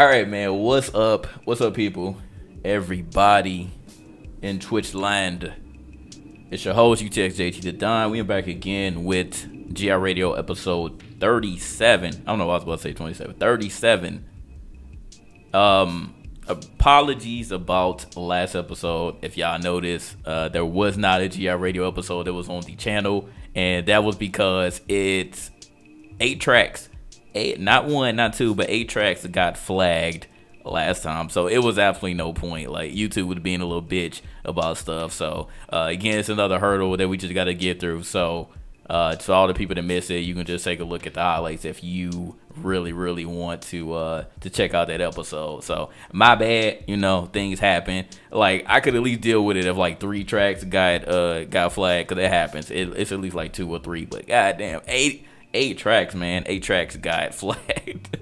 All right, man. What's up? What's up, people? Everybody in Twitch land. It's your host, UTXJT the Don. We are back again with GR Radio episode 37. I don't know why I was about to say 27. 37. Apologies about last episode. If y'all noticed, there was not a GR Radio episode that was on the channel, and that was because it's 8 tracks. 8, not 1, not 2, but 8 tracks that got flagged last time. So it was absolutely no point. Like, YouTube was being a little bitch about stuff. So again, it's another hurdle that we just got to get through. So to all the people that miss it, you can just take a look at the highlights if you really want to check out that episode. So my bad, things happen. Like, I could at least deal with it if like 3 tracks got flagged, because it happens. It's at least like 2 or 3, but goddamn, 8 tracks, man. 8 tracks got flagged.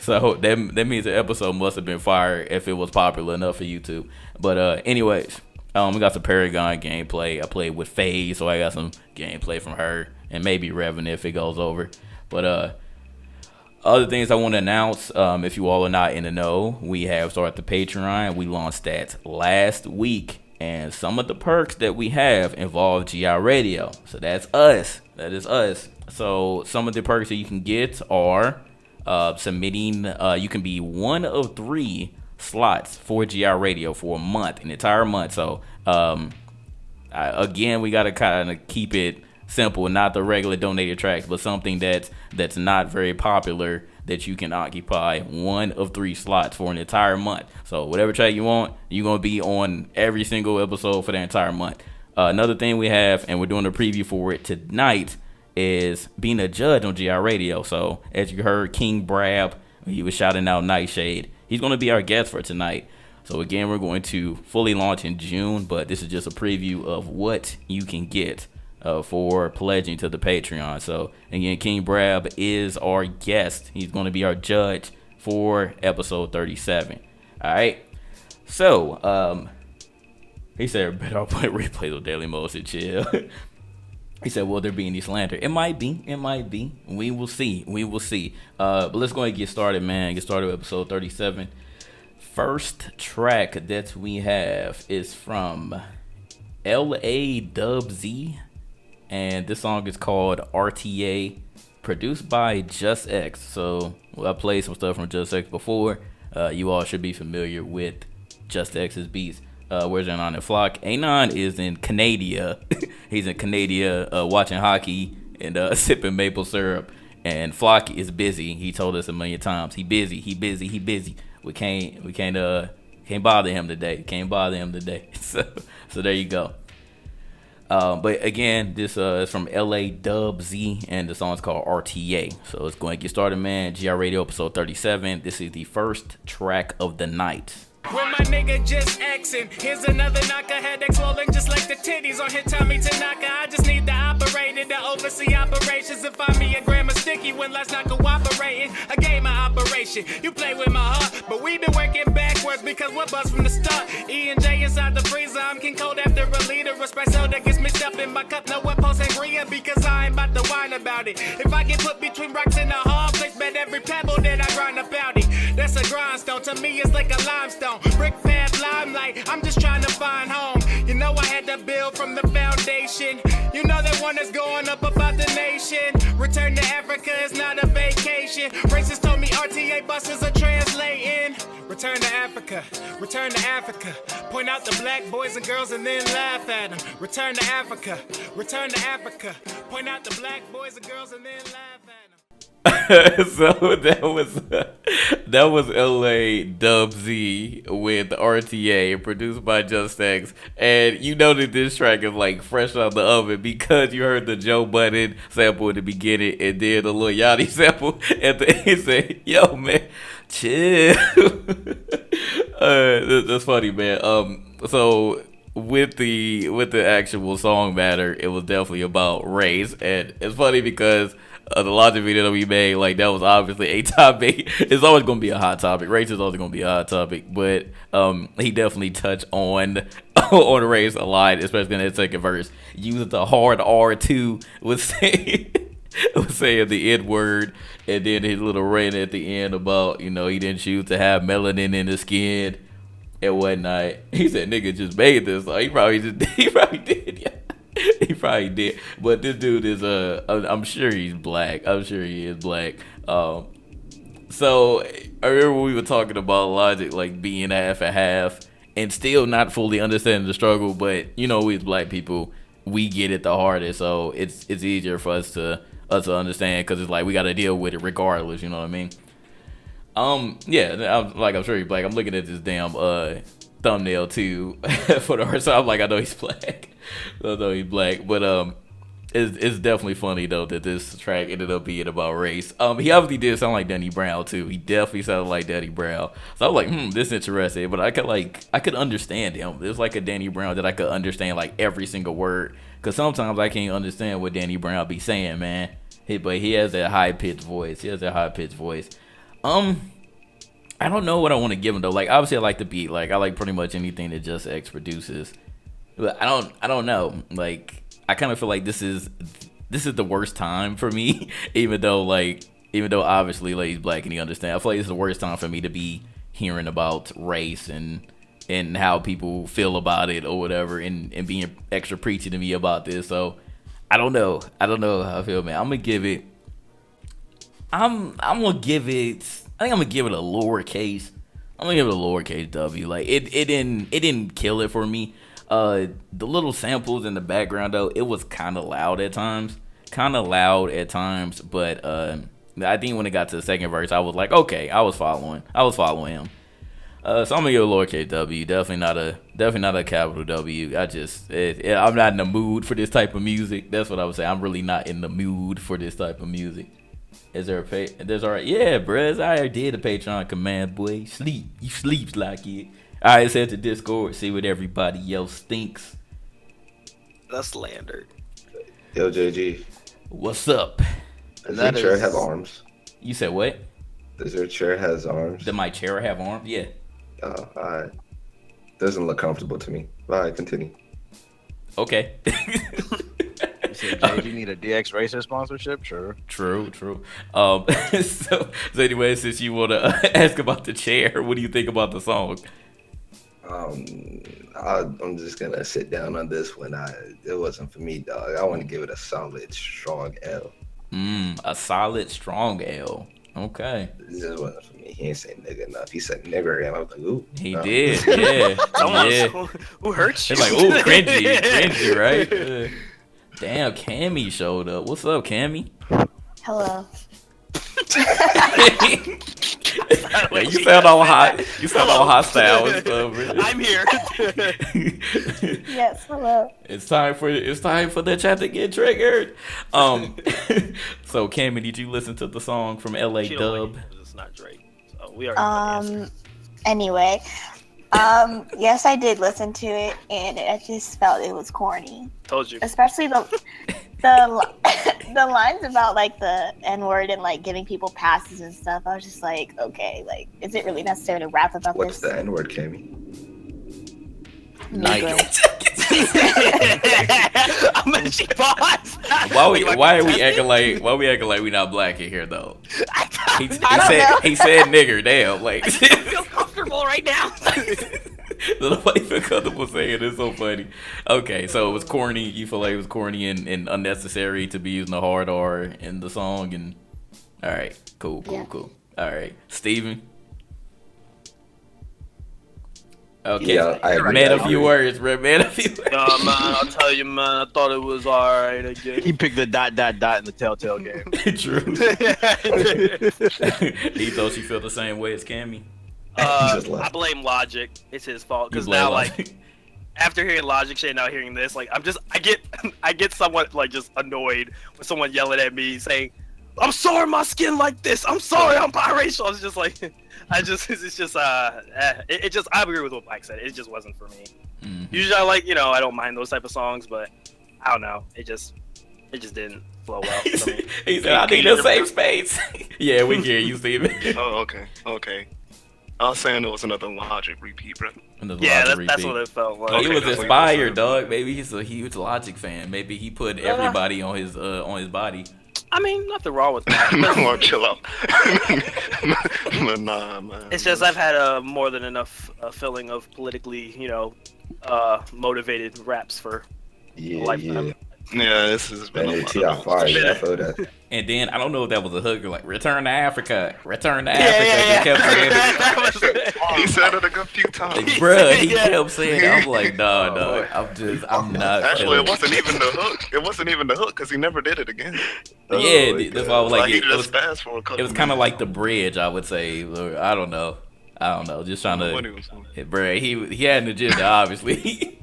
So that means the episode must have been fire if it was popular enough for YouTube. But anyways, we got some Paragon gameplay. I played with FaZe, so I got some gameplay from her, and maybe Revenant if it goes over. But other things I want to announce, if you all are not in the know, we have started the Patreon. We launched that last week, and some of the perks that we have involve GR Radio. So that's us. That is us. So some of the perks that you can get are submitting. You can be one of 3 slots for GR Radio for a month, an entire month. So again, we got to kind of keep it simple, not the regular donated tracks, but something that's not very popular that you can occupy one of 3 slots for an entire month. So whatever track you want, you're going to be on every single episode for the entire month. Another thing we have, and we're doing a preview for it tonight, is being a judge on GR Radio. So as you heard, King Brab, he was shouting out Nightshade. He's going to be our guest for tonight. So again, we're going to fully launch in June, but this is just a preview of what you can get for pledging to the Patreon. So again, King Brab is our guest. He's going to be our judge for episode 37. All right. So he said, better I'll play replays on Daily Motion. Chill. He said, will there be any slander? It might be. It might be. We will see. We will see. But let's go ahead and get started, man. Get started with episode 37. First track that we have is from LA Dub Z. And this song is called RTA, produced by Just X. So I played some stuff from Just X before. You all should be familiar with Just X's beats. Where's Anon and Flock? Anon is in Canada. He's in Canada watching hockey and sipping maple syrup. And Flock is busy. He told us a million times. He busy. We can't bother him today. So there you go. But again, this is from LA Dub Z, and the song's called RTA. So let's go and get started, man. GR Radio episode 37. This is the first track of the night. When my nigga just Xing, here's another knocker, headache swollen just like the titties on hit Tommy Tanaka. I just need the operator to oversee operations and find me a gram of sticky when last not cooperating. A game of operation, you play with my heart, but we been working backwards because we're bust from the start. E and J inside the freezer, I'm King Cold after a liter. Espresso that gets mixed up in my cup, no one post sangria because I ain't about to whine about it. If I get put between rocks in a hard place, bet every pebble that I grind about it. That's a grindstone, to me it's like a limestone. Brick pad limelight, I'm just trying to find home. You know I had to build from the foundation. You know that one that's going up about the nation. Return to Africa is not a vacation. Racists told me RTA buses are translating. Return to Africa, return to Africa. Point out the black boys and girls and then laugh at them. Return to Africa, return to Africa. Point out the black boys and girls and then laugh at them. So that was LA Dub Z with RTA, produced by Just X. And you know that this track is like fresh out the oven because you heard the Joe Budden sample at the beginning and then the Lil Yachty sample at the end. Say, yo man, chill. That's funny, man. So with the actual song matter, it was definitely about race, and it's funny because the Logic video that we made, like, that was obviously a topic. It's always going to be a hot topic. Race is always going to be a hot topic, but he definitely touched on race a lot, especially in that second verse. Using the hard R2 was saying was saying the N word, and then his little rant at the end about he didn't choose to have melanin in his skin and whatnot. He said, "Nigga just made this." So he probably did. Yeah. He probably did. But this dude is I'm sure he's black. I'm sure he is black. So I remember we were talking about Logic like being half and half and still not fully understanding the struggle, but we as black people, we get it the hardest, so it's easier for us to understand because it's like we got to deal with it regardless. You know what I mean? Yeah, I'm sure he's black. I'm looking at this damn thumbnail too for the so I'm like, I know he's black. I know he's black, but it's definitely funny though that this track ended up being about race. He obviously did sound like Danny Brown too. He definitely sounded like Danny Brown. So I was like, this is interesting. But I could understand him. It was like a Danny Brown that I could understand like every single word. Cause sometimes I can't understand what Danny Brown be saying, man. But he has that high pitched voice. I don't know what I want to give him though. Like obviously I like the beat. Like I like pretty much anything that Just X produces. But I don't know. Like I kind of feel like this is the worst time for me, even though obviously like he's black and he understands. I feel like it's the worst time for me to be hearing about race and how people feel about it or whatever, and being extra preachy to me about this. So I don't know how I feel, man. I'm gonna give it I think I'm gonna give it a lowercase. I'm gonna give it a lowercase W. Like it didn't kill it for me. The little samples in the background though, it was kind of loud at times, but I think when it got to the second verse, I was like, okay, I was following him. So I'm gonna give it a lowercase W. Definitely not a capital W. I'm not in the mood for this type of music. That's what I would say. I'm really not in the mood for this type of music. Is there there's alright? Yeah, bruh. I already did a Patreon command, boy. You sleeps like it. Alright, let's head to Discord, see what everybody else thinks. That's slander. Yo, JG. What's up? Does your chair have arms? You said what? Does your chair has arms? Does my chair have arms? Yeah. Oh, alright. Doesn't look comfortable to me. Alright, continue. Okay. You said, Jade, you need a DX Racer sponsorship? Sure. True. So anyway, since you want to ask about the chair, what do you think about the song? I'm just gonna sit down on this one. It wasn't for me, dog. I want to give it a solid, strong L. A solid, strong L. Okay. This just wasn't for me. He ain't say nigga enough. He said nigger, and I was like, ooh. He did, yeah. Who hurt you? It's like, ooh, cringy, right? Damn, Cammy showed up. What's up, Cammy? Hello. Yeah, you sound all hot. You sound all hostile and stuff. Really. I'm here. Yes, hello. It's time for the chat to get triggered. So Cammy, did you listen to the song from LA Dub? It's not Drake. So we already Anyway, yes, I did listen to it, and I just felt it was corny. Told you. Especially the lines about like the N-word and like giving people passes and stuff. I was just like, okay, like, is it really necessary to rap about What's this? the N-word, Cammy? Nigel. I'm gonna she pause. Why are we acting like we not black in here though? He said nigger, damn, like I don't feel comfortable right now. Nobody feel comfortable saying it. It's so funny. Okay, so it was corny. You feel like it was corny and unnecessary to be using a hard R in the song. And all right, cool. All right, Steven. Okay, Yeah, I agree. man, a few words, bro. Man, a few words. Man, I'll tell you, man. I thought it was alright again. He picked the ... in the Telltale game. True. He thought she felt the same way as Cammy. I blame Logic. It's his fault because now, like, after hearing Logic shit, now hearing this, like, I get somewhat like just annoyed when someone yelling at me saying, "I'm sorry, my skin like this. I'm sorry, I'm biracial." It's just like, I agree with what Mike said. It just wasn't for me. Mm-hmm. Usually, I don't mind those type of songs, but I don't know. It just didn't flow well for me. He said, "I need a safe space." Yeah, we hear you, Steven. Oh, okay. I was saying it was another Logic repeat, bro. Yeah, that's what it felt like. He was inspired, dog. Maybe he's a huge Logic fan. Maybe he put everybody on his body. I mean, nothing wrong with that. No, chill out. But nah, man. It's just I've had a more than enough feeling of politically, motivated raps for a lifetime. Yeah, this has been a lot of fire. I feel that. And then I don't know if that was a hook or like "Return to Africa, Return to Yeah, Africa." yeah. He kept saying it. He said it a good few times. Bruh, he kept saying it. I'm like, no, I'm not. Actually, it wasn't even the hook. It wasn't even the hook because he never did it again. Yeah, that's why I was like, he it was just passed for a couple. It was kind of like the bridge, I would say. Or, I don't know. Just trying to. Bruh, he had an agenda, obviously.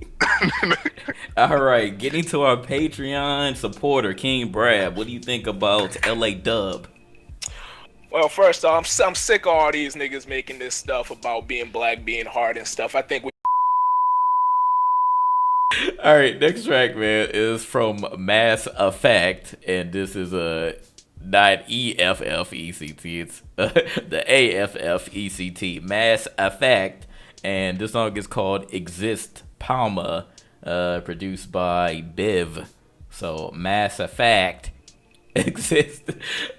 All right, getting to our Patreon supporter, King Brad. What do you think about LA Dub? Well, first off, I'm sick of all these niggas making this stuff about being black, being hard and stuff. I think we. All right, next track, man, is from Mass Effect, and this is not EFFECT, it's the AFFECT, Mass Effect, and this song is called Exist Palma, produced by Biv. So Mass Effect, Exist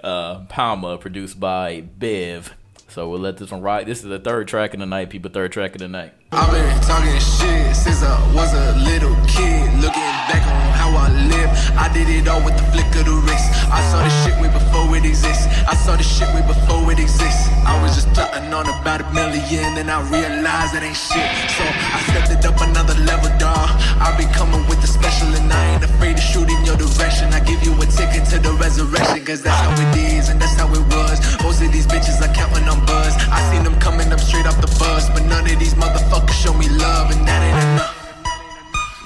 Palma, produced by Biv. So we'll let this one ride. This is the third track of the night, people. Third track of the night. I've been talking shit since I was a little kid. Looking back on how I lived, I did it all with the flick of the wrist. I saw this shit way before it exists. I saw this shit way before it exists. I was just plotting on about $1 million, then I realized it ain't shit. So I stepped it up another level, dawg. I be coming with the special, and I ain't afraid to shoot in your direction. I give you a ticket to the resurrection, cause that's how it is and that's how it was. Most of these bitches are counting on buzz. I seen them coming up straight off the bus, but none of these motherfuckers show me love, and that ain't enough.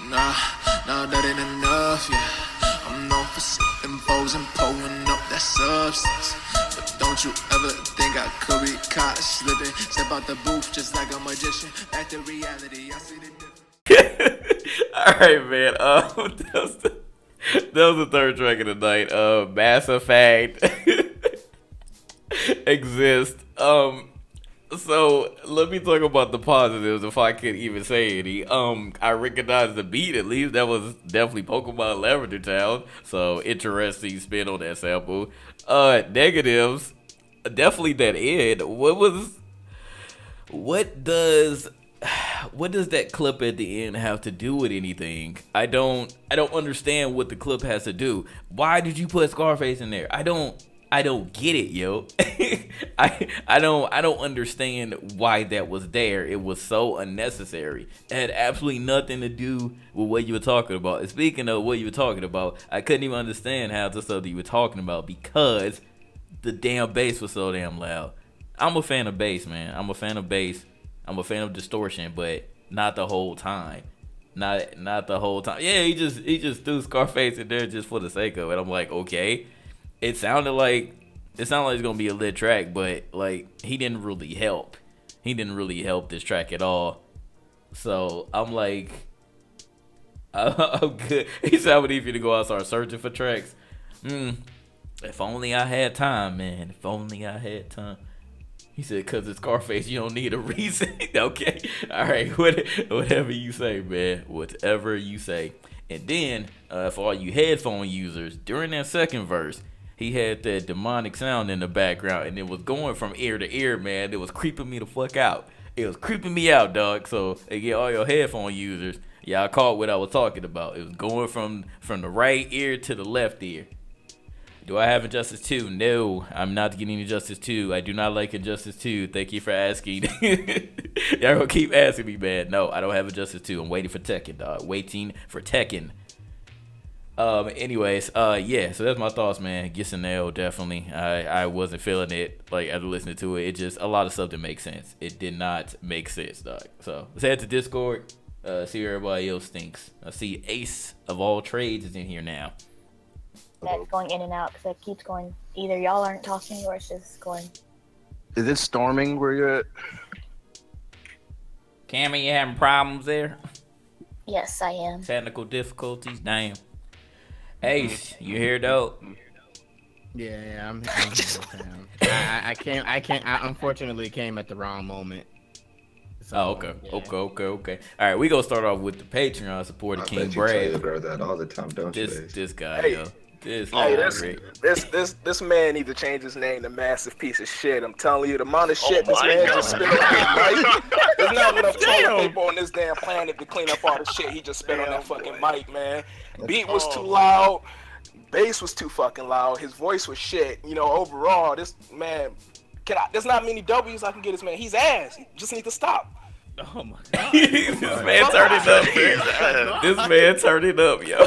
Nah, that ain't enough, yeah. I'm known for slipping foes and pulling up that substance, but don't you ever think I could be caught slipping. Step out the booth just like a magician. Back to reality, I see the difference. All right, man. That was the third track of the night. Mass Effect Exist. So let me talk about the positives, if I could even say any. I recognize the beat at least. That was definitely Pokemon Lavender Town. So interesting spin on that sample. Negatives, definitely that end. What does that clip at the end have to do with anything? I don't understand what the clip has to do. Why did you put Scarface in there? I don't get it, yo. I don't understand why that was there. It was so unnecessary. It had absolutely nothing to do with what you were talking about. And speaking of what you were talking about, I couldn't even understand half the stuff that you were talking about because the damn bass was so damn loud. I'm a fan of bass, man. I'm a fan of bass. I'm a fan of distortion, but not the whole time. Not the whole time. Yeah, he just threw Scarface in there just for the sake of it. I'm like, okay. It sounded like it's gonna be a lit track, but like he didn't really help. He didn't really help this track at all. So I'm like, I'm good. He said I would need you to go out and start searching for tracks. If only I had time, man. If only I had time. He said, "Cause it's Scarface, you don't need a reason." Okay, all right, whatever you say, man. Whatever you say. And then for all you headphone users, during that second verse, he had that demonic sound in the background, and it was going from ear to ear, man. It was creeping me the fuck out. It was creeping me out, dog. So, again, all your headphone users, y'all caught what I was talking about. It was going from the right ear to the left ear. Do I have Injustice 2? No, I'm not getting Injustice 2. I do not like Injustice 2. Thank you for asking. Y'all gonna keep asking me, man. No, I don't have Injustice 2. I'm waiting for Tekken, dog. Waiting for Tekken. Anyways, yeah, so that's my thoughts, man. Giselle, definitely. I wasn't feeling it, like, after listening to it. It just, a lot of stuff didn't make sense. It did not make sense, dog. So, let's head to Discord, see where everybody else thinks. I see Ace of all trades is in here now. That's going in and out because it keeps going. Either y'all aren't talking or it's just going. Is it storming where you're at? Cammy, you having problems there? Yes, I am. Technical difficulties? Damn. Ace, you here though? Yeah, I'm here. I unfortunately came at the wrong moment. So, okay. All right, we gonna start off with the Patreon supporter, King Brad. You tell your girl that all the time, don't you? This guy, yo. This Hey, this man needs to change his name to Massive Piece of Shit. I'm telling you, the amount of shit this man just spit on his mic. There's not enough toilet paper on this damn planet to clean up all the shit he just spit on that fucking mic, man. Beat was too loud. Bass was too fucking loud. His voice was shit. You know, overall, this man, there's not many W's I can get this man. He's ass. He just need to stop. Oh my god. This man turned it up, man. This man turned it up, yo.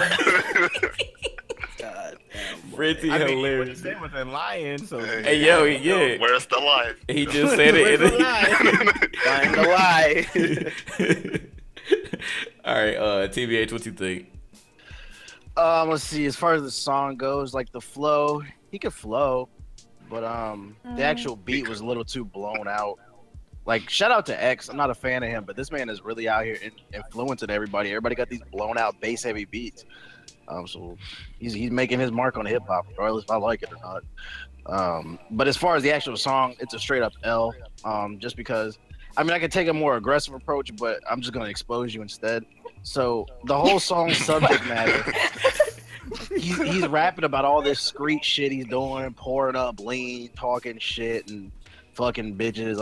God damn. Pretty hilarious. He wasn't lying, so. Hey, yo, yeah. Where's the lie? He just said it. Lying to lie. All right, TBH, what you think? Let's see. As far as the song goes, like the flow, he could flow, but the actual beat was a little too blown out. Like, shout out to X. I'm not a fan of him, but this man is really out here influencing everybody. Everybody got these blown out bass heavy beats. So he's making his mark on hip hop, regardless if I like it or not. But as far as the actual song, it's a straight up L. Just because, I mean, I could take a more aggressive approach, but I'm just gonna expose you instead. So the whole song subject matter, he's rapping about all this street shit he's doing, pouring up lean, talking shit, and fucking bitches.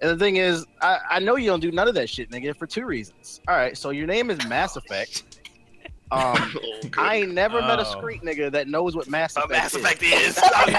And the thing is, I know you don't do none of that shit, nigga, for two reasons. All right, so your name is Mass Effect. I ain't never met a street nigga that knows what Mass Effect is. Right.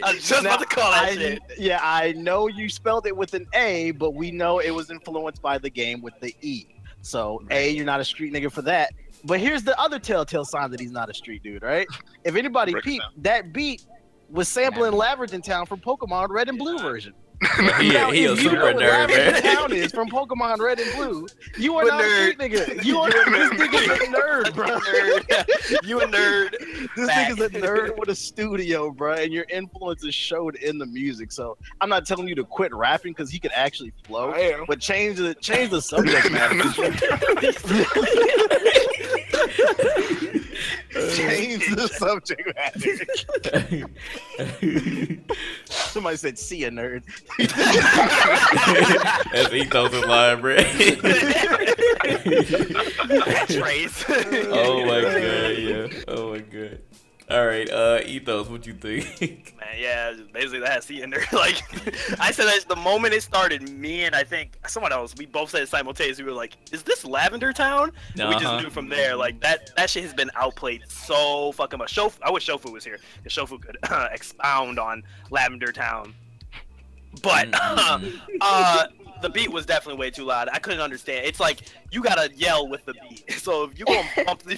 I was just about to call that shit. Yeah, I know you spelled it with an A, but we know it was influenced by the game with the E. So, A, you're not a street nigga for that. But here's the other telltale sign that he's not a street dude, right? If anybody peeped, that beat was sampling Laverton Town from Pokemon Red and Blue version. He a super nerd, man. Town is from Pokemon Red and Blue. You are not a street nigga. You are this nigga's a nerd, bro. You a nerd. This nigga's a nerd with a studio, bro, and your influence is showed in the music. So I'm not telling you to quit rapping because he could actually flow, but change the subject matter. Change the subject matter. Somebody said, "See a nerd." That's Ethos is lying, bro. Trace. Oh my god, yeah. Oh my god. All right, Ethos, what you think? Man, yeah, basically that see in there. Like, I said that the moment it started, me and I think someone else, we both said it simultaneously. We were like, "Is this Lavender Town?" And we just knew from there. Like that shit has been outplayed so fucking much. I wish Shofu was here, because Shofu could expound on Lavender Town. But the beat was definitely way too loud. I couldn't understand. It's like you gotta yell with the beat. So if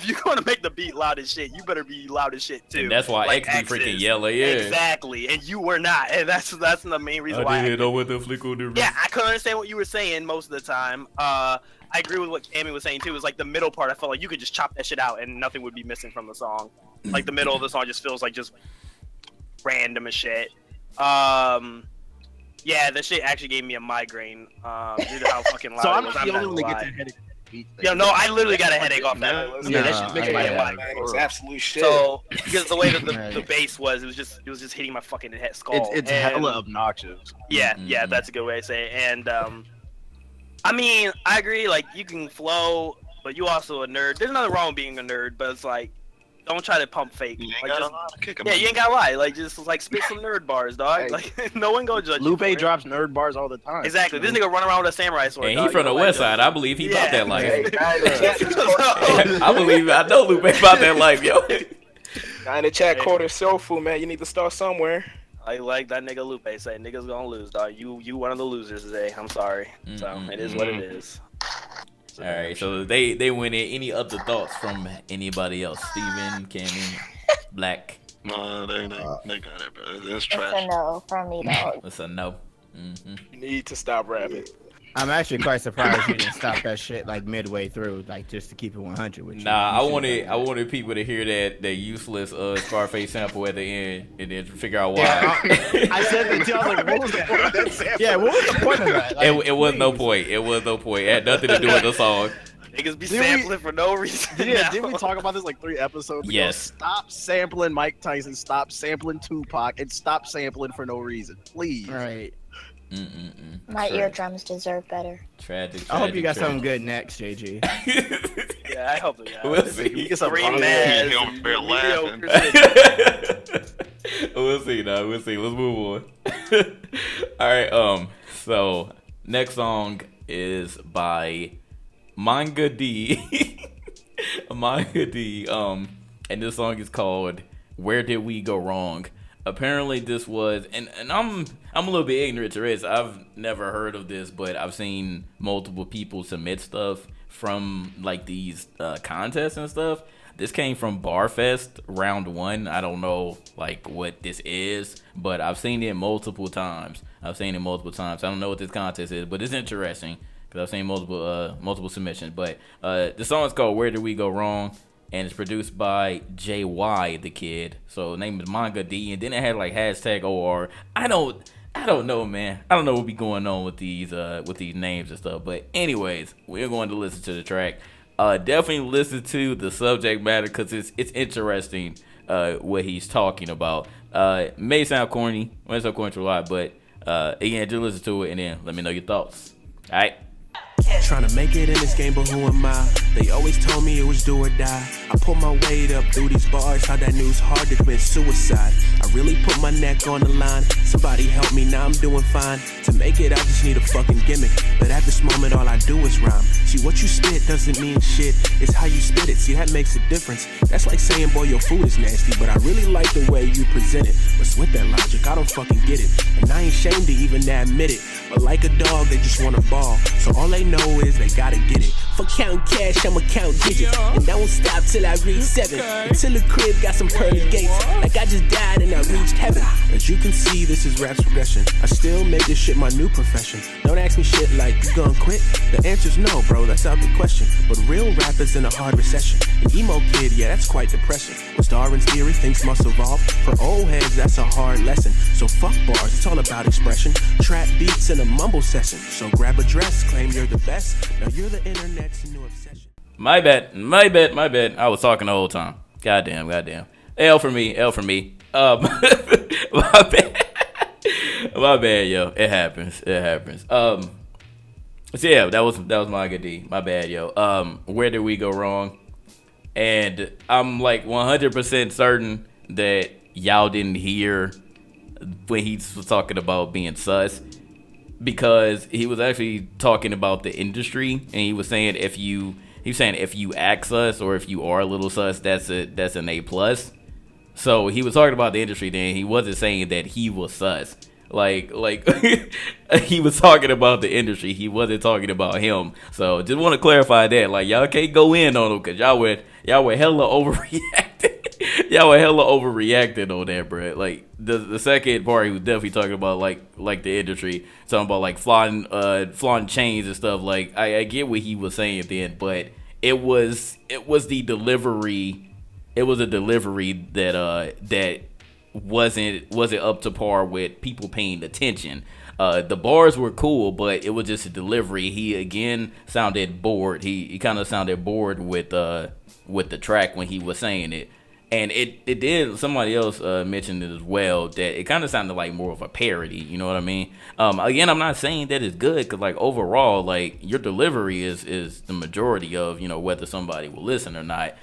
you're gonna make the beat loud as shit, you better be loud as shit too. And that's why like X be freaking yelling, yeah. Exactly, and you were not, and that's the main reason why. I didn't know what the flick on the. Yeah, I couldn't understand what you were saying most of the time. I agree with what Cammy was saying too. Is like the middle part. I felt like you could just chop that shit out and nothing would be missing from the song. Like the middle of the song just feels like just random as shit. Yeah, that shit actually gave me a migraine due to how fucking loud it was. I'm the only one that gets a headache. Yo, no, I literally got a headache off that. Yeah, that shit makes my migraine. It's absolute shit. So, because the way that the bass was, it was just hitting my fucking head skull. It's hella obnoxious. Yeah, that's a good way to say it. And I mean, I agree. Like, you can flow, but you also a nerd. There's nothing wrong with being a nerd, but it's like, don't try to pump fake. You ain't like, gotta lie. you ain't gotta lie. Like, just like spit some nerd bars, dog. Hey. Like, no one gonna judge Lupe you. drops nerd bars all the time. Exactly. This nigga run around with a samurai sword. And he from the west side. I believe he about that life. Hey, I know Lupe about that life, yo. guy in the chat quarter Sofu, man. You need to start somewhere. I like that nigga Lupe say niggas gonna lose, dog. You one of the losers today. I'm sorry. So it is what it is. All right, so they went in. Any other thoughts from anybody else? Steven, Cammy, Black? Nah, they got it, bro. It's It's trash. a no from me, though. It's a no. Mm-hmm. You need to stop rapping. I'm actually quite surprised you didn't stop that shit like midway through, like just to keep it 100 with you. Nah, I wanted people to hear that useless Scarface sample at the end and then figure out why. I said that to you. I was like, what was the point of that sample? Yeah, what was the point of that? Like, it was no point. It was no point. It had nothing to do with the song. Niggas be sampling for no reason. Yeah, didn't we talk about this like 3 episodes ago? Yes. Stop sampling Mike Tyson, stop sampling Tupac, and stop sampling for no reason. Please. right. My eardrums deserve better. Tragic. I hope you got something good next, JG. Yeah, Yeah, I hope so. Yeah. We'll see. We get some Three positive- Maz He over and there laughing. mediocre shit. We'll see, dog. We'll see. Let's move on. All right. So next song is by Manga D. Manga D. And this song is called "Where Did We Go Wrong." Apparently, this was, and I'm a little bit ignorant to this. I've never heard of this, but I've seen multiple people submit stuff from like these contests and stuff. This came from Barfest Round 1. I don't know like what this is, but I've seen it multiple times. I don't know what this contest is, but it's interesting because I've seen multiple submissions. But the song is called "Where Did We Go Wrong," and it's produced by JY the Kid. So the name is Manga D, and then it had like #OR. I don't know, man. I don't know what be going on with these names and stuff. But anyways, we're going to listen to the track. Definitely listen to the subject matter because it's interesting what he's talking about. May sound corny. Well, it's not corny to a lot, but again, just listen to it and then let me know your thoughts. All right. Trying to make it in this game, but who am I? They always told me it was do or die. I put my weight up through these bars, how that news hard to commit suicide. I really put my neck on the line. Somebody help me, now I'm doing fine. To make it, I just need a fucking gimmick. But at this moment, all I do is rhyme. See, what you spit doesn't mean shit. It's how you spit it. See, that makes a difference. That's like saying, boy, your food is nasty, but I really like the way you present it. But with that logic, I don't fucking get it. And I ain't ashamed to even admit it. But like a dog, they just want a ball. So all they know is they gotta get it. For counting cash, I'ma count digits. And I won't stop till I reach 7. Until the crib got some pearly gates. Like I just died and I reached heaven. As you can see, this is rap's progression. I still make this shit my new profession. Don't ask me shit like, you gon' quit? The answer's no, bro, that's out the question. But real rap is in a hard recession. An emo kid, yeah, that's quite depressing. What's Darwin's theory, things must evolve. For old heads, that's a hard lesson. So fuck bars, it's all about expression. Trap beats and a mumble session. So grab a dress, claim you're the best. Now you're the internet's new obsession. My bad. I was talking the whole time. Goddamn. L for me. My bad, yo. It happens. So yeah, that was my good D. My bad, yo. Where did we go wrong? And I'm like 100% certain that y'all didn't hear when he was talking about being sus, because he was actually talking about the industry, and he was saying if you act sus or if you are a little sus, that's an A+. So he was talking about the industry then. He wasn't saying that he was sus. Like he was talking about the industry. He wasn't talking about him. So just want to clarify that. Like, y'all can't go in on him because y'all were hella overreacting. Y'all were hella overreacting on that, bro. Like the second part, he was definitely talking about like the industry, talking about like flaunting chains and stuff. Like I get what he was saying then, but it was the delivery. It was a delivery that wasn't up to par with people paying attention. The bars were cool, but it was just a delivery. He again sounded bored. He kind of sounded bored with the track when he was saying it. And it did, somebody else mentioned it as well, that it kind of sounded like more of a parody, you know what I mean? Again, I'm not saying that it's good, because like overall, like your delivery is the majority of, you know, whether somebody will listen or not.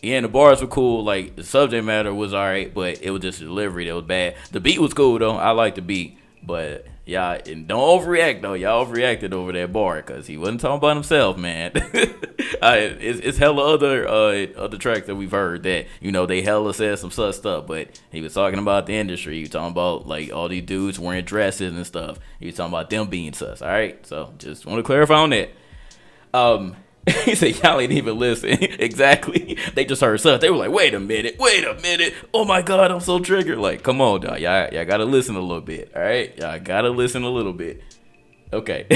Yeah, the bars were cool, like the subject matter was alright, but it was just the delivery that was bad. The beat was cool though, I like the beat, but y'all, and don't overreact though. Y'all overreacted over that bar because he wasn't talking about himself, man. It's hella other tracks that we've heard that, you know, they hella said some sus stuff, but he was talking about the industry. He was talking about like all these dudes wearing dresses and stuff. He was talking about them being sus. All right, so just want to clarify on that. He said y'all ain't even listen. Exactly. They just heard sus. They were like, wait a minute. Oh my God, I'm so triggered. Like, come on, dog. Y'all gotta listen a little bit. All right, y'all gotta listen a little bit. Okay.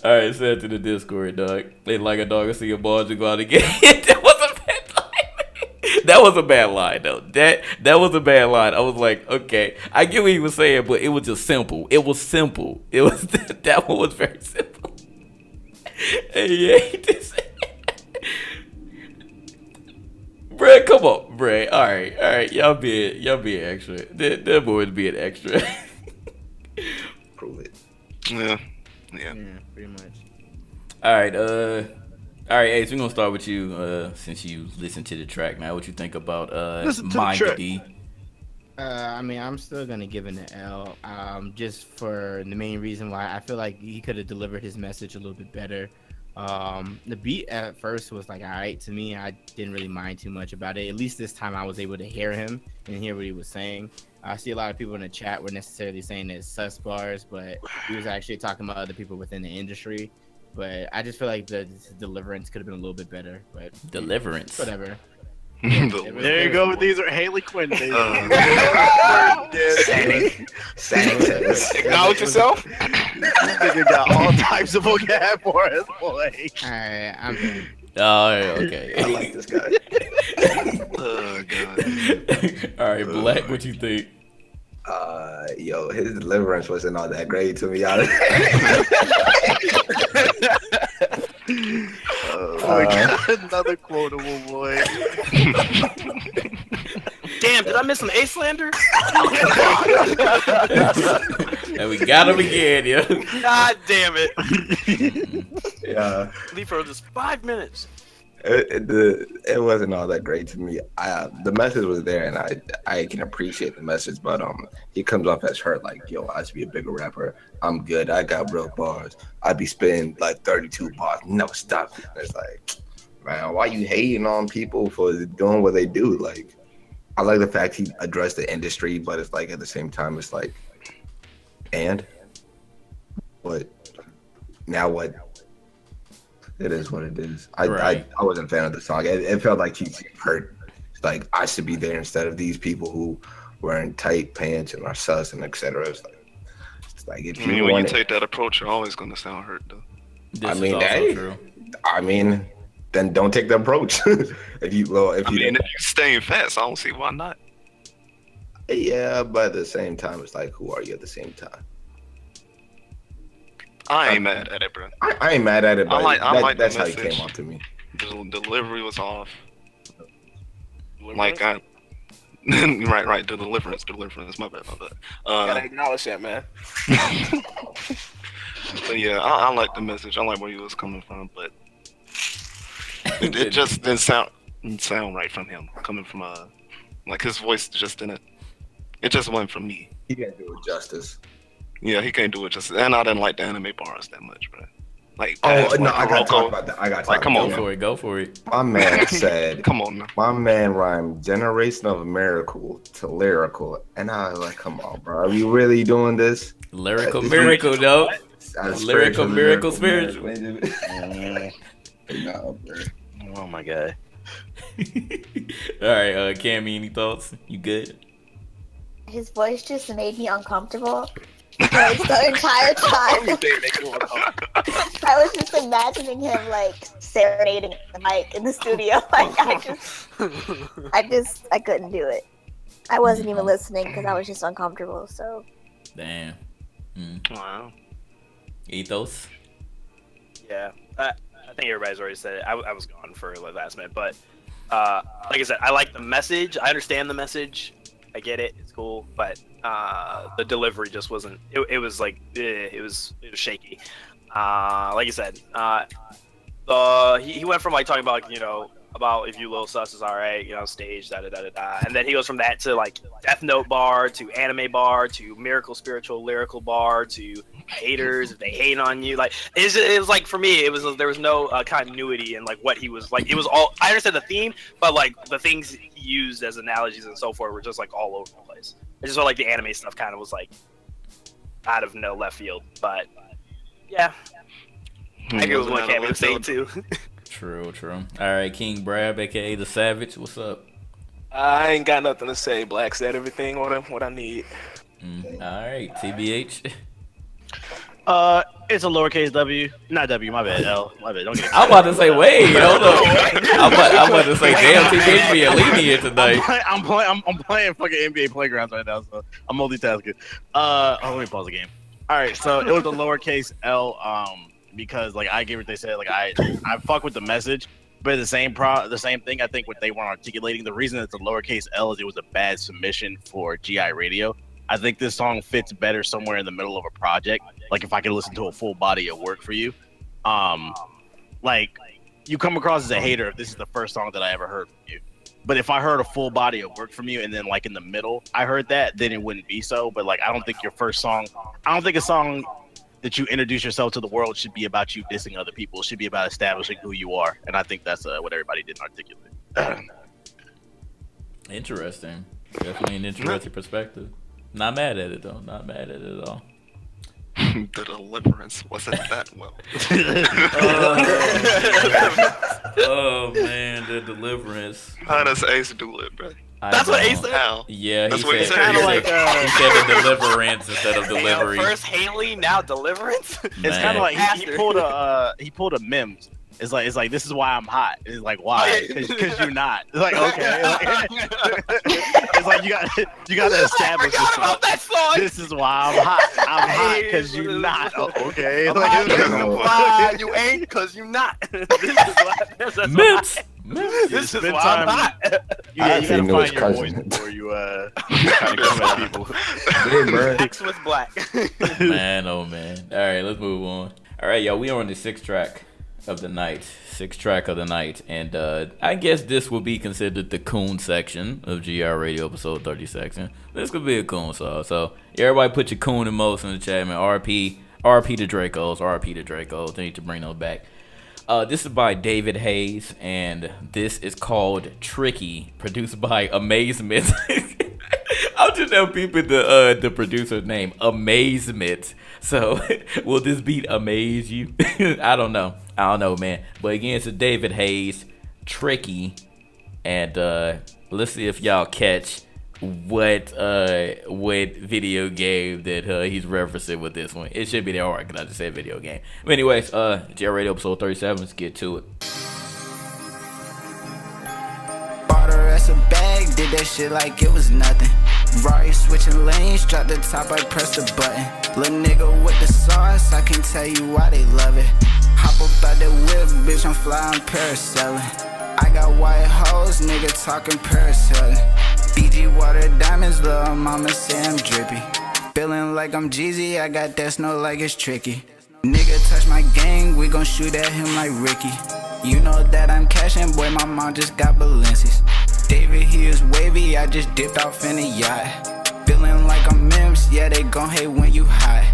All right, send it to the Discord, dog. They like a dog and see a ball to go out again. That was a bad line. That was a bad line, though. That was a bad line. I was like, okay, I get what he was saying, but it was just simple. It was that one was very simple. Hey, yeah, this. Bruh, come on, bruh. All right, y'all being extra. That boy's being extra. Prove it. Yeah, Yeah, pretty much. All right, All right, Ace, we're gonna start with you since you listened to the track. Now, what you think about Mind D? I mean, I'm still gonna give it an L. Just for the main reason why I feel like he could have delivered his message a little bit better. The beat at first was like alright to me. I didn't really mind too much about it. At least this time I was able to hear him and hear what he was saying. I see a lot of people in the chat were necessarily saying it's sus bars, but he was actually talking about other people within the industry. But I just feel like the deliverance could have been a little bit better. But Deliverance, whatever. There you go. These are Haley Quinn. Acknowledge yourself. This nigga got all types of vocab for us, boy. All right, I'm done. Oh, okay. I like this guy. Oh god. All right, Black, what you think? Yo, his deliverance wasn't all that great to me. Oh my god, another quotable boy. Damn, did I miss an Ace slander? And we got him again, yo. God damn it. Yeah. Leave for just 5 minutes. It wasn't all that great to me. The message was there, and I can appreciate the message, but he comes off as hurt, like, yo, I should be a bigger rapper. I'm good. I got real bars. I'd be spitting like 32 bars. No, stop. And it's like, man, why you hating on people for doing what they do? Like, I like the fact he addressed the industry, but it's like at the same time, it's like, and what? Now what? It is what it is. I wasn't a fan of the song. It felt like he hurt. Like, I should be there instead of these people who wearing tight pants and are sus and etc. It's like if you when you take that approach, you're always gonna sound hurt though. I mean, then don't take the approach. if you staying fast, I don't see why not. Yeah, but at the same time, it's like, who are you at the same time? I ain't mad at it, bro. I ain't mad at it, but that's how it came off to me. The delivery was off. Like right, the deliverance, my bad. Gotta acknowledge that, man. But yeah, I like the message. I like where he was coming from, but it just didn't sound right from him. Coming from like his voice just didn't. It just went from me. He can't do it justice. Yeah, he can't do it justice, and I didn't like the anime bars that much, bro. Like, I gotta talk about that. Go for it. My man said, "Come on." Now. My man rhymed "generation of miracle" to lyrical, and I was like, "Come on, bro, are you really doing this?" Lyrical miracle, though. Lyrical miracle spiritual. No, bro. Oh my god. All right, Cammy, any thoughts? You good? His voice just made me uncomfortable. Like the entire time. I was just imagining him like serenading the mic in the studio. Like I couldn't do it. I wasn't even listening because I was just uncomfortable. So. Damn. Wow. Ethos. Yeah, I think everybody's already said it. I was gone for the last minute, but like I said, I like the message. I understand the message. I get it. It's cool, but the delivery just wasn't. It was like it was shaky. Like you said, he went from like talking about about if you little sus is alright, stage and then he goes from that to like Death Note bar to anime bar to miracle spiritual lyrical bar to haters if they hate on you. Like it was like for me there was no continuity in like what he was like. It was all I understand the theme, but like the things he used as analogies and so forth were just like all over the place. It just felt like the anime stuff kind of was like out of no left field. But yeah, I agree with what Cammy was saying too. True. All right, King Brab, aka the Savage, what's up? I ain't got nothing to say. Black said everything what I need. All right, TBH. It's a lowercase W, not W. My bad. L. My bad. Don't get. I'm about to say, wait, hold on. I'm about to say, damn, TBH be a lenient tonight. I'm playing fucking NBA Playgrounds right now, so I'm multitasking. Let me pause the game. All right, so it was a lowercase L. Because like I get what they said, like I fuck with the message, but the same thing I think what they weren't articulating. The reason it's a lowercase L is it was a bad submission for GI Radio. I think this song fits better somewhere in the middle of a project. Like if I could listen to a full body of work for you, like you come across as a hater if this is the first song that I ever heard from you. But if I heard a full body of work from you and then like in the middle I heard that, then it wouldn't be so. But like I don't think your first song, I don't think a song that you introduce yourself to the world should be about you dissing other people. It should be about establishing who you are. And I think that's what everybody didn't articulate. Interesting. Definitely an interesting perspective. Not mad at it though. Not mad at it at all. The deliverance wasn't that well. Oh man, the deliverance. How does Ace do it, bro? That's what Ace said. How? Yeah, That's he what he said. said. He Like, said, he said the deliverance instead of Hey, delivery. first Haley, now deliverance. It's Man. kind of like he pulled a Mims. It's like this is why I'm hot. It's like why? Because you're not. It's like okay. It's like you got to establish yourself. That song. This is why I'm hot. I'm hot because you're not. Oh, okay. I'm Like, hot 'cause it's you like, why you ain't because you not. This is Mips. This is spend why I'm time- hot. you I gotta actually knew his find your voice cousin. before you kind of come at people. Yeah, bro. X with black. Man, oh man. All right, let's move on. All right, y'all, we are on the sixth track of the night. And I guess this will be considered the coon section of GR Radio episode 36. This could be a coon song. So everybody put your coon emojis in the chat, man. RP to Dracos. They need to bring those back. This is by David Hayes, and this is called Tricky, produced by Amazement. I'll just tell people the producer's name, Amazement. So, will this beat amaze you? I don't know, man. But again, it's a David Hayes, Tricky, and let's see if y'all catch what video game that he's referencing with this one. It should be there, alright, because I just said video game. But anyways, GR Radio episode 37, let's get to it. Bought her ass a bag, did that shit like it was nothing. Rari switching lanes, drop the top, I press the button. Little nigga with the sauce, I can tell you why they love it. Hop up out that whip, bitch, I'm flying parasailing. I got white hoes, nigga talking parasailing. BG water diamonds, little mama say I'm drippy. Feeling like I'm Jeezy, I got that snow like it's tricky. Nigga touch my gang, we gon' shoot at him like Ricky. You know that I'm cashing, boy, my mom just got Balenci's. David, he is wavy, I just dipped off in a yacht. Feeling like I'm Mims, yeah, they gon' hate when you high.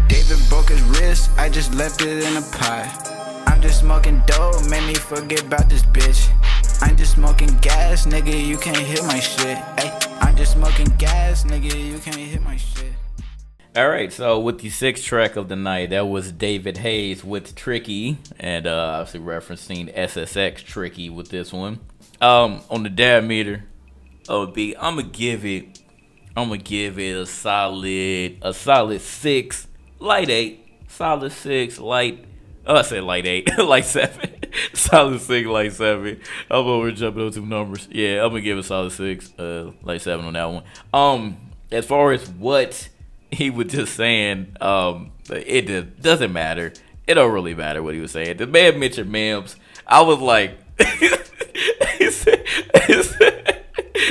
David broke his wrist, I just left it in a pot. I'm just smoking dope, made me forget about this bitch. I'm just smoking gas, nigga, you can't hit my shit. Ay, I'm just smoking gas, nigga, you can't hit my shit. All right, so with the sixth track of the night, that was David Hayes with Tricky, and obviously referencing SSX Tricky with this one. On the dab meter, I'm gonna give it a solid 6, light 8, solid 6, light. I said light 8, light 7, solid 6, light 7. I'm over jumping those two numbers. Yeah, I'm gonna give it a solid 6, light 7 on that one. As far as what he was just saying, it doesn't matter. It don't really matter what he was saying. The man mentioned memes. I was like,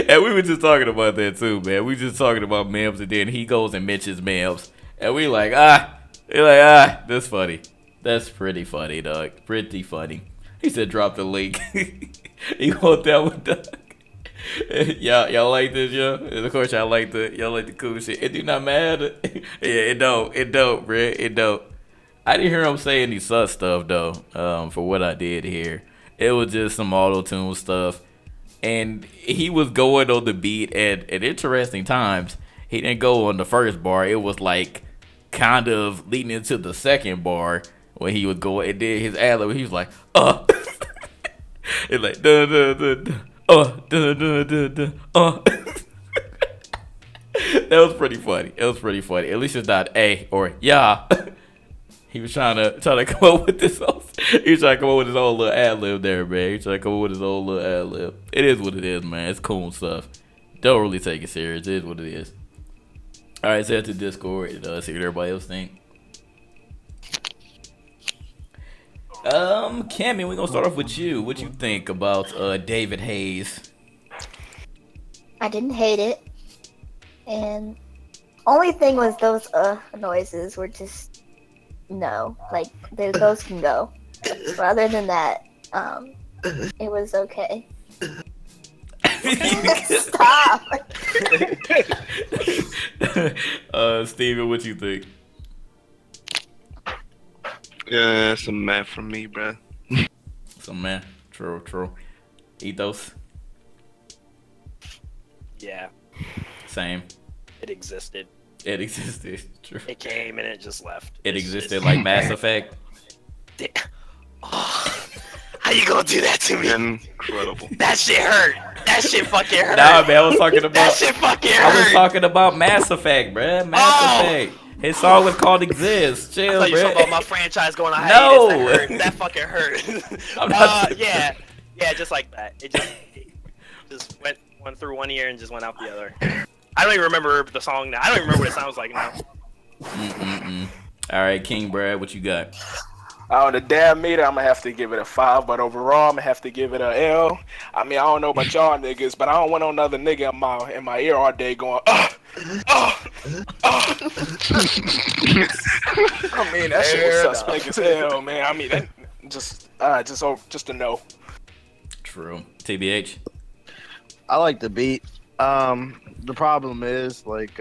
and we were just talking about that too, man. We just talking about memes, and then he goes and mentions memes, and we're like, that's funny. That's pretty funny, dog. Pretty funny. He said, drop the link. You want that one, dog? Y'all like this, yo? And of course, y'all like the cool shit. It do not matter. Yeah, it don't, bro. It don't. I didn't hear him say any sus stuff though. For what I did hear, it was just some auto-tune stuff, and he was going on the beat at interesting times. He didn't go on the first bar. It was like kind of leading into the second bar when he was going and did his ad-lib. He was like, it's like duh duh duh duh. That was pretty funny. At least it's not a or yeah. He was trying to come up with this whole, little ad lib there, man. He trying to come up with his own little ad lib. It is what it is, man. It's cool stuff. Don't really take it serious. It is what it is. All right, so to Discord and see what everybody else think. Cammy, we're gonna start off with you. What you think about David Hayes? I didn't hate it, and only thing was those noises were just no, like those can go. But other than that, It was okay. Stop. Steven, what you think? Yeah, some math from me, bruh. Some man. True. Ethos. Yeah, Same. it existed. True. It came and it just left. It It's existed just- like Mass Effect. Oh, how you gonna do that to me? Incredible. That shit hurt. That shit fucking hurt. Nah, man, I was talking about. That shit fucking hurt. I was talking about Mass Effect, bruh. Mass Effect. His song was called "Exist." I Chill, thought you were talking bruh. about my franchise going on No. hiatus. That fucking hurt. I'm not- Yeah, just like that. It just went through one ear and just went out the other. I don't even remember the song now. I don't even remember what it sounds like now. All right, King Brad, what you got? On the damn meter, I'm gonna have to give it a 5, but overall, I'm gonna have to give it a L. I mean, I don't know about y'all niggas, but I don't want another nigga in my ear all day going, I mean, that shit was suspect as hell, man. I mean, that just a no. True. TBH. I like the beat. The problem is like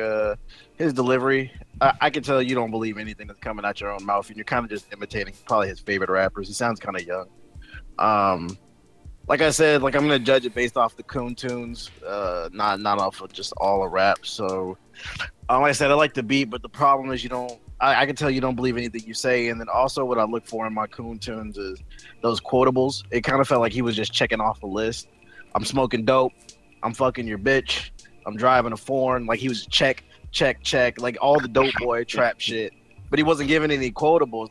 his delivery. I can tell you don't believe anything that's coming out your own mouth, and you're kind of just imitating probably his favorite rappers. He sounds kind of young. Like I said, like I'm gonna judge it based off the Coon tunes, not off of just all the rap. So, like I said, I like the beat, but the problem is you don't. I can tell you don't believe anything you say, and then also what I look for in my Coon tunes is those quotables. It kind of felt like he was just checking off a list. I'm smoking dope. I'm fucking your bitch. I'm driving a foreign. Like he was check, like all the dope boy trap shit. But he wasn't giving any quotables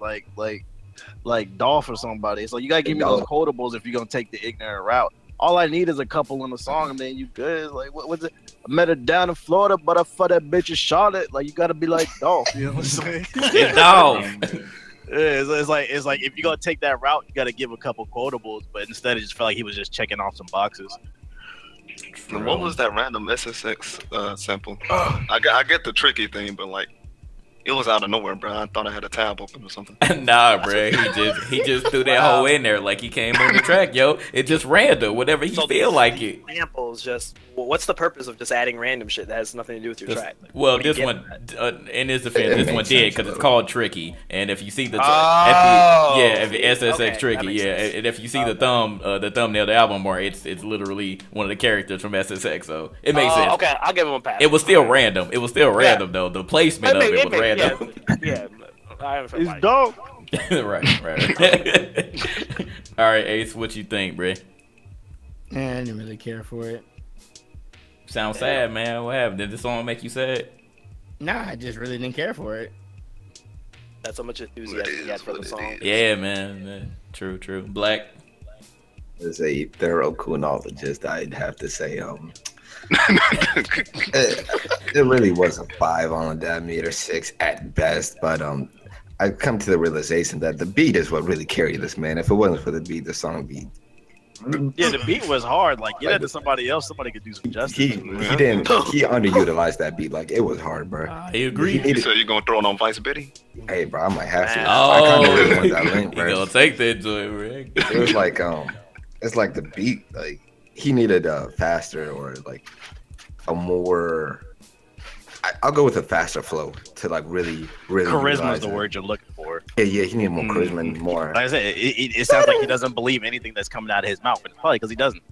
like Dolph or somebody. So you gotta give me those quotables if you're gonna take the ignorant route. All I need is a couple in the song, and then you good. Like what's it? I met her down in Florida, but I fucked that bitch in Charlotte. Like you gotta be like Dolph. You know what I'm saying? It's Dolph. It's like if you're gonna take that route, you gotta give a couple quotables. But instead, it just felt like he was just checking off some boxes. And what was that random SSX sample? I get the tricky thing, but like, it was out of nowhere, bro. I thought I had a tab open or something. Nah, bro. He just threw that hoe in there like he came on the track, yo. It just random, whatever he feel like it. Samples just. Well, what's the purpose of just adding random shit that has nothing to do with your track? Like, Well, what do you this get one, from that? in his defense, this one did because it's called Tricky. And if you see the, if SSX okay, Tricky, that makes sense. and if you see the thumbnail, the album art, it's literally one of the characters from SSX, so it makes sense. Okay, I'll give him a pass. It was still random. It was still random though. The placement of it was random. Yeah, I haven't felt It's like dope. right. All right, Ace, what you think, bro? Man, I didn't really care for it. Sounds sad, man. What happened? Did this song make you sad? Nah, I just really didn't care for it. That's how much enthusiasm you had for the song. Yeah, man. True. Black. As a thorough Coonologist, I'd have to say, it really was a 5 on that meter, 6 at best. But I've come to the realization that the beat is what really carried this, man. If it wasn't for the beat, the song beat. Yeah, the beat was hard. Like, get that to somebody else. Somebody could do some justice. He underutilized that beat. Like, it was hard, bro. I agree. You said you're gonna throw it on Vice Biddy? Hey, bro, I might have to. Oh, I kind of really want that link, you bro. gonna take that joint, bro? It was like it's like the beat, like he needed a faster or like a more. I'll go with a faster flow to like really. Charisma is utilize the it. word you're looking for. Yeah, he needed more charisma and more. Like I said, it sounds like he doesn't believe anything that's coming out of his mouth, but probably because he doesn't.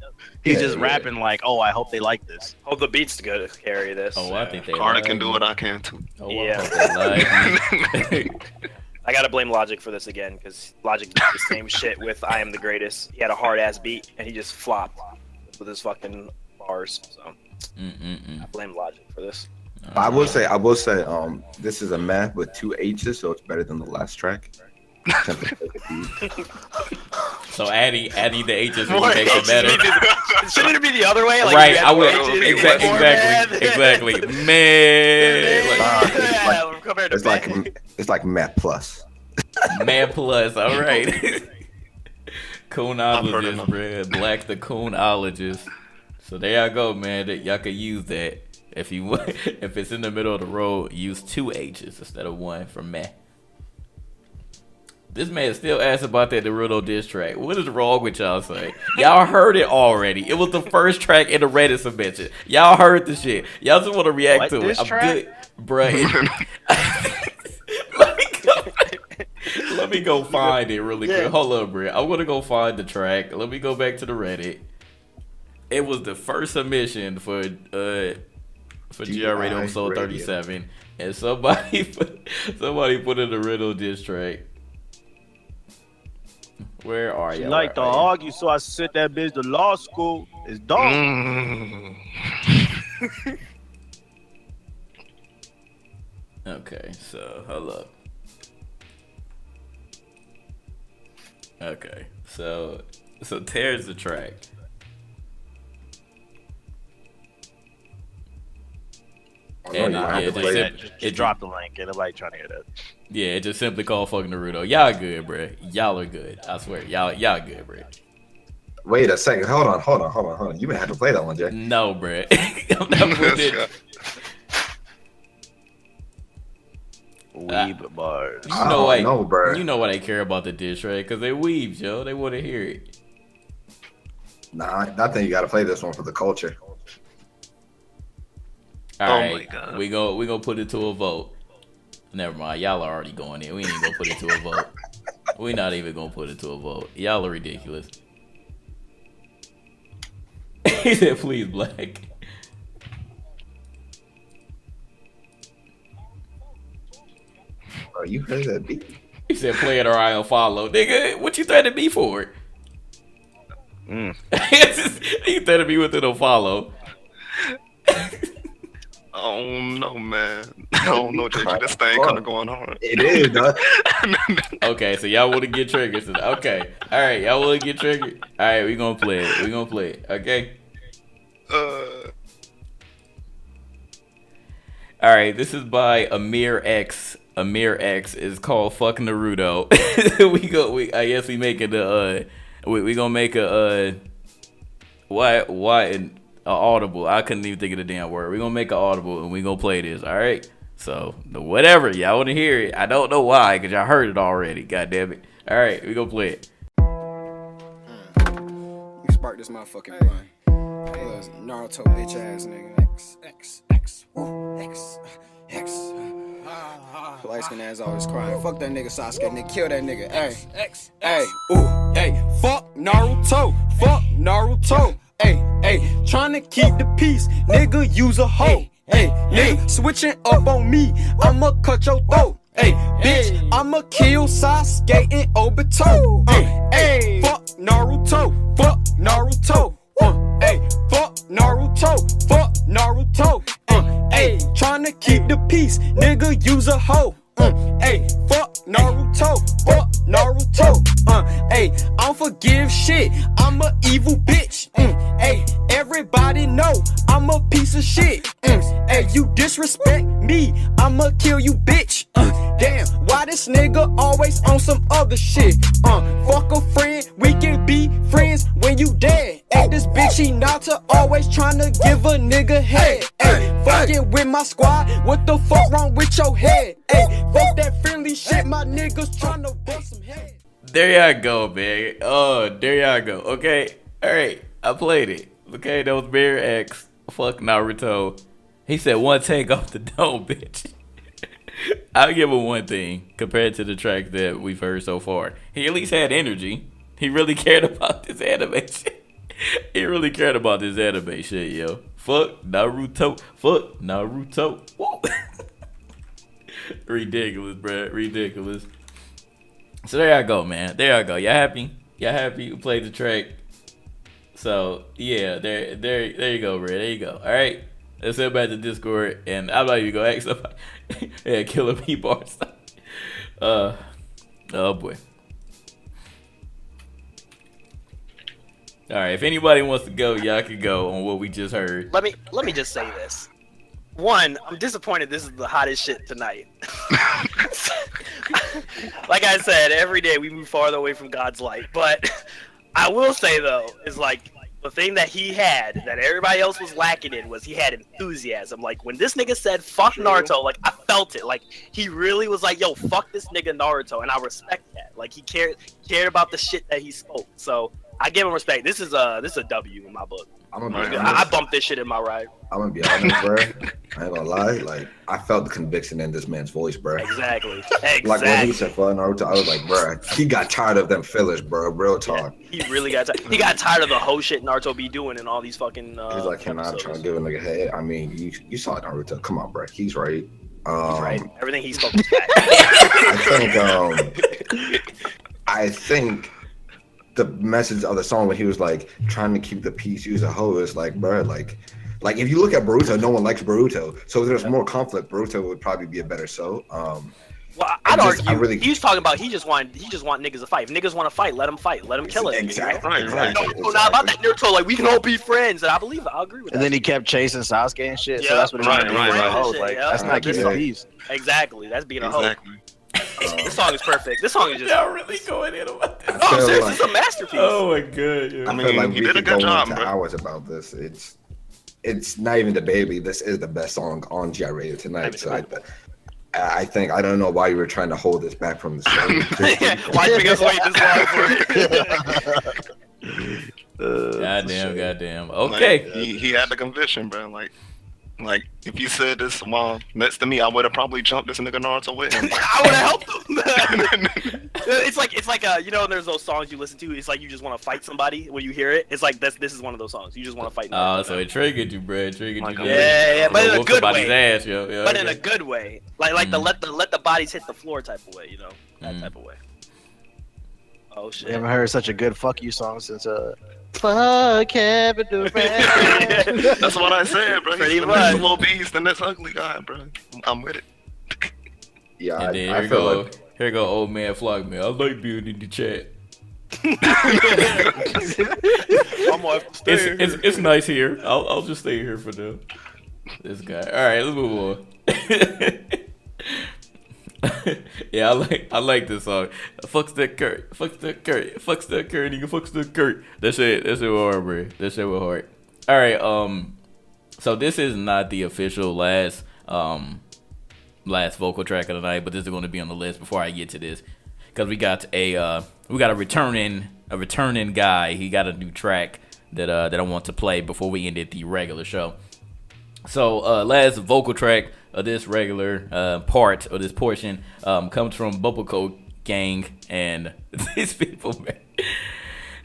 He's just rapping like, "Oh, I hope they like this." Oh, the beat's good to carry this. Oh, I think they. Carter can do it. I can too. Oh, Yeah. I I gotta blame Logic for this again because Logic did the same shit with "I Am the Greatest." He had a hard ass beat and he just flopped with his fucking bars. So I blame Logic for this. I will say, this is a math with 2 H's, so it's better than the last track. So adding the H's really makes it better. Shouldn't it be the other way? Like Right, you I add would more H's, exactly. more Man, compared to it's like math plus. man plus. All right. Coonologist, bro. Black the Coonologist. So there y'all go, man. Y'all could use that. If it's in the middle of the road, use 2 H's instead of 1 for meh. This man still asks about that Naruto diss track. What is wrong with y'all say? Y'all heard it already. It was the first track in the Reddit submission. Y'all heard the shit. Y'all just want to react to it. I'm good, bruh. Let me go find it really quick. Hold up, bruh. I'm gonna go find the track. Let me go back to the Reddit. It was the first submission for GR Radio episode 37, and somebody put in the Riddle diss track. Where are you? She like to argue, so I sent that bitch to law school. It's dumb. Okay, so hold up. Okay, so there's the track. And just drop the link. Ain't nobody trying to hear that. Yeah, it just simply called fucking Naruto. Y'all good, bruh. Y'all are good. I swear. Y'all good, bruh. Wait a second. Hold on. You may have to play that one, Jay. No, bruh. I'm not putting it. Weeb bars. You know why they care about the diss track? Because they weebs, yo. They want to hear it. Nah, I think you got to play this one for the culture. All right, my God. we gonna put it to a vote. Never mind, y'all are already going in. We ain't gonna put it to a vote. We not even gonna put it to a vote. Y'all are ridiculous. He said, "Please, Black." Oh, you heard that beat? He said, "Play it or I'll follow." Nigga, what you threatened me for? You threatened me with it or follow. Oh no, man. I don't know, JG. This thing kind of going hard. It is, dog. Okay, so y'all want to get triggered. Okay. All right, y'all want to get triggered? All right, we going to play it. Okay? All right, this is by Amir X. Amir X is called Fuck Naruto. I guess we making the we gonna make a audible. I couldn't even think of the damn word. We're gonna make an audible and we gonna play this, alright? So whatever, y'all wanna hear it. I don't know why, cause y'all heard it already. God damn it. Alright, we gonna play it. You spark this motherfucking blunt. Naruto bitch ass nigga. X. Light skin ass always crying. Fuck that nigga Sasuke, nigga. Kill that nigga. Hey, fuck Naruto. Hey, tryna keep the peace, nigga, use a hoe. Hey, nigga, switching up on me, I'ma cut your throat. Hey, bitch, I'ma kill Sasuke and Obito. Hey, fuck Naruto. Hey, fuck Naruto. Hey, tryna keep the peace, nigga, use a hoe. Hey, fuck Naruto. Hey, I don't forgive shit. I'm a evil bitch. Hey, everybody know I'm a piece of shit. Hey, you disrespect me, I'ma kill you, bitch. Damn, why this nigga always on some other shit? Fuck a friend, we can be friends when you dead. Hey, this bitch Hinata always tryna give a nigga head. Hey, fucking with my squad, what the fuck wrong with your head? Hey, fuck that friendly shit, my niggas tryna bust some head. There y'all go, man. Oh, there y'all go. Okay, alright, I played it. Okay, that was Bear X. Fuck Naruto. He said one take off the dome, bitch. I'll give him one thing compared to the track that we've heard so far. He at least had energy. He really cared about this anime shit. He really cared about this anime shit, yo. Fuck Naruto. Woo. Ridiculous, bruh. Ridiculous. So there y'all go, man. There y'all go. Y'all happy? Y'all happy you played the track? So yeah, there you go, bruh. There you go. All right. Let's head back to Discord, and I'm not even gonna ask somebody. Yeah, Killer P bars. Oh boy. All right, if anybody wants to go, y'all can go on what we just heard. Let me just say this. One, I'm disappointed this is the hottest shit tonight. Like I said, every day we move farther away from God's light. But I will say though, is like The thing that he had that everybody else was lacking in was he had enthusiasm. Like when this nigga said "fuck Naruto," like I felt it. Like he really was like, "Yo, fuck this nigga Naruto," and I respect that. Like he cared about the shit that he spoke. So I give him respect. This is a W in my book. I bumped this shit in my ride. I'm gonna be honest, bro. I ain't gonna lie. Like I felt the conviction in this man's voice, bro. Exactly. Like when he said "fuck Naruto," I was like, bro, he got tired of them fillers, bro. Real talk. Yeah, he really got tired. He got tired of the whole shit Naruto be doing and all these fucking. He's like, "I'm not trying to give a nigga head." I mean, you saw Naruto. Come on, bro. He's right. He's right. Everything he spoke was fact. I think the message of the song when he was like trying to keep the peace, use a hoe, is like, bro, like if you look at Boruto, no one likes Boruto. So if there's more conflict, Boruto would probably be a better show. Well, I'd argue he's talking about he just want niggas to fight. If niggas want to fight, let them fight. Let them kill it. Exactly. Right. No, not about that Naruto. Like we can all be friends, and I believe it. I agree with that. And then he kept chasing Sasuke and shit. So that's what he's trying to do. Like that's not keeping peace. Exactly. That's being a hoe. This song is perfect. This song is just. Y'all really going in about this. Oh, seriously, it's a masterpiece. Oh my god. Yeah. I mean, like we could go into hours about this. It's not even debatable. This is the best song on GI Radio tonight. So I think I don't know why you were trying to hold this back from the song. Why you make us wait this long for it? Goddamn. Okay. Like, he had the conviction, bro. Like if you said this while next to me, I would have probably jumped this nigga Naruto with him. I would have helped him. It's like you know, there's those songs you listen to. It's like you just want to fight somebody when you hear it. It's like this is one of those songs. You just want to fight. Oh, so it triggered you, bro. It triggered you. Yeah, but in a good way. Ass, yo. Yeah, but in a good way, like the let the bodies hit the floor type of way. You know, that type of way. Oh shit! I haven't heard such a good "fuck you" song since Fuck Kevin Durant. That's what I said, bro. Pretty He's much. the little beast and this ugly guy, bro. I'm with it. Yeah, and then here go old man Flock man. I like being in the chat. I'm gonna have to stay here. It's nice here. I'll just stay here for now. This guy. All right, let's move on. Yeah, I like this song. Fuck Steph Curry. Nigga, fuck Steph Curry. That shit was hard, bro. That shit was hard. All right, so this is not the official last vocal track of the night, but this is going to be on the list before I get to this, because we got a returning guy. He got a new track that I want to play before we ended the regular show. So last vocal track of this regular part of this portion comes from Bubblecoat Gang, and these people, man.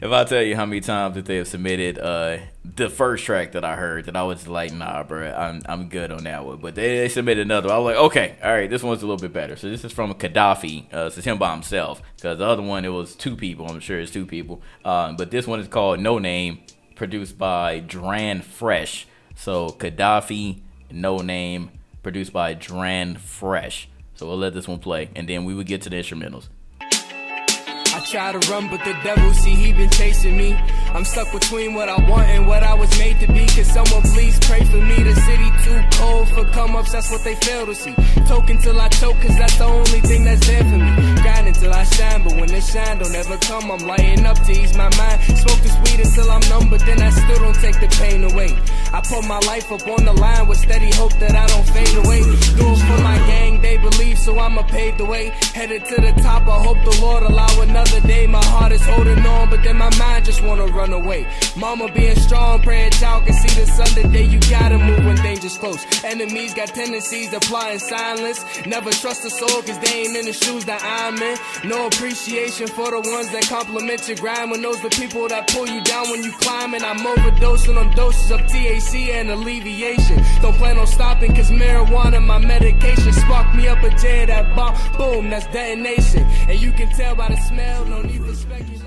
If I tell you how many times that they have submitted the first track that I heard, that I was like, nah, bro, I'm good on that one. But they submitted another one. I was like, okay, all right, this one's a little bit better. So this is from Gaddafi. It's him by himself, because the other one, it was two people. I'm sure it's two people. But this one is called No Name, produced by Dran Fresh. So Gaddafi, No Name, produced by Dran Fresh. So we'll let this one play, and then we will get to the instrumentals. I try to run, but the devil, see, he been chasing me. I'm stuck between what I want and what I was made to be. Can someone please pray for me? The city too cold for come-ups, that's what they fail to see. Token till I choke, cause that's the only thing that's there for me. Grinding till I shine, but when the shine don't ever come, I'm lighting up to ease my mind. Smoke this weed until I'm numb, but then I still don't take the pain away. I put my life up on the line with steady hope that I don't fade away. Do it for my gang, they believe, so I'ma pave the way. Headed to the top, I hope the Lord allow another day. My heart is holding on, but then my mind just wanna run away. Mama being strong, praying child can see the sun today. You gotta move when danger's close. Enemies got tendencies to plot in silence. Never trust a soul, cause they ain't in the shoes that I'm in. No appreciation for the ones that compliment your grind, when those the people that pull you down when you climbing. I'm overdosing on doses of THC and alleviation. Don't plan on stopping, cause marijuana, my medication. Spark me up a J, that bomb, boom, that's detonation. And you can tell by the smell, no need for speculation.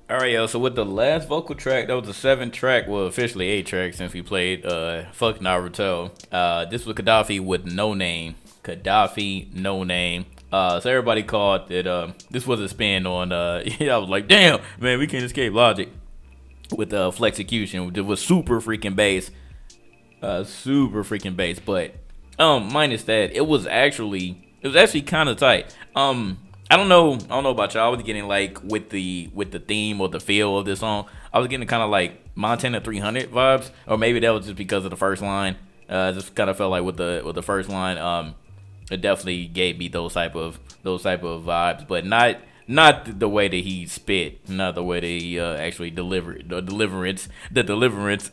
Alright, yo, so with the last vocal track, that was a 7-track, well, officially 8-track since we played Fuck Naruto. This was Gaddafi with No Name. Gaddafi, No Name. So everybody called it, this was a spin on, I was like, damn, man, we can't escape Logic with Flexecution. It was super freaking bass. But minus that, it was actually kind of tight. I don't know about y'all. I was getting like with the theme or the feel of this song. I was getting kind of like Montana 300 vibes, or maybe that was just because of the first line. Just kind of felt like with the first line, it definitely gave me those type of vibes, but not the way that he spit, not the way that he actually delivered the deliverance, the deliverance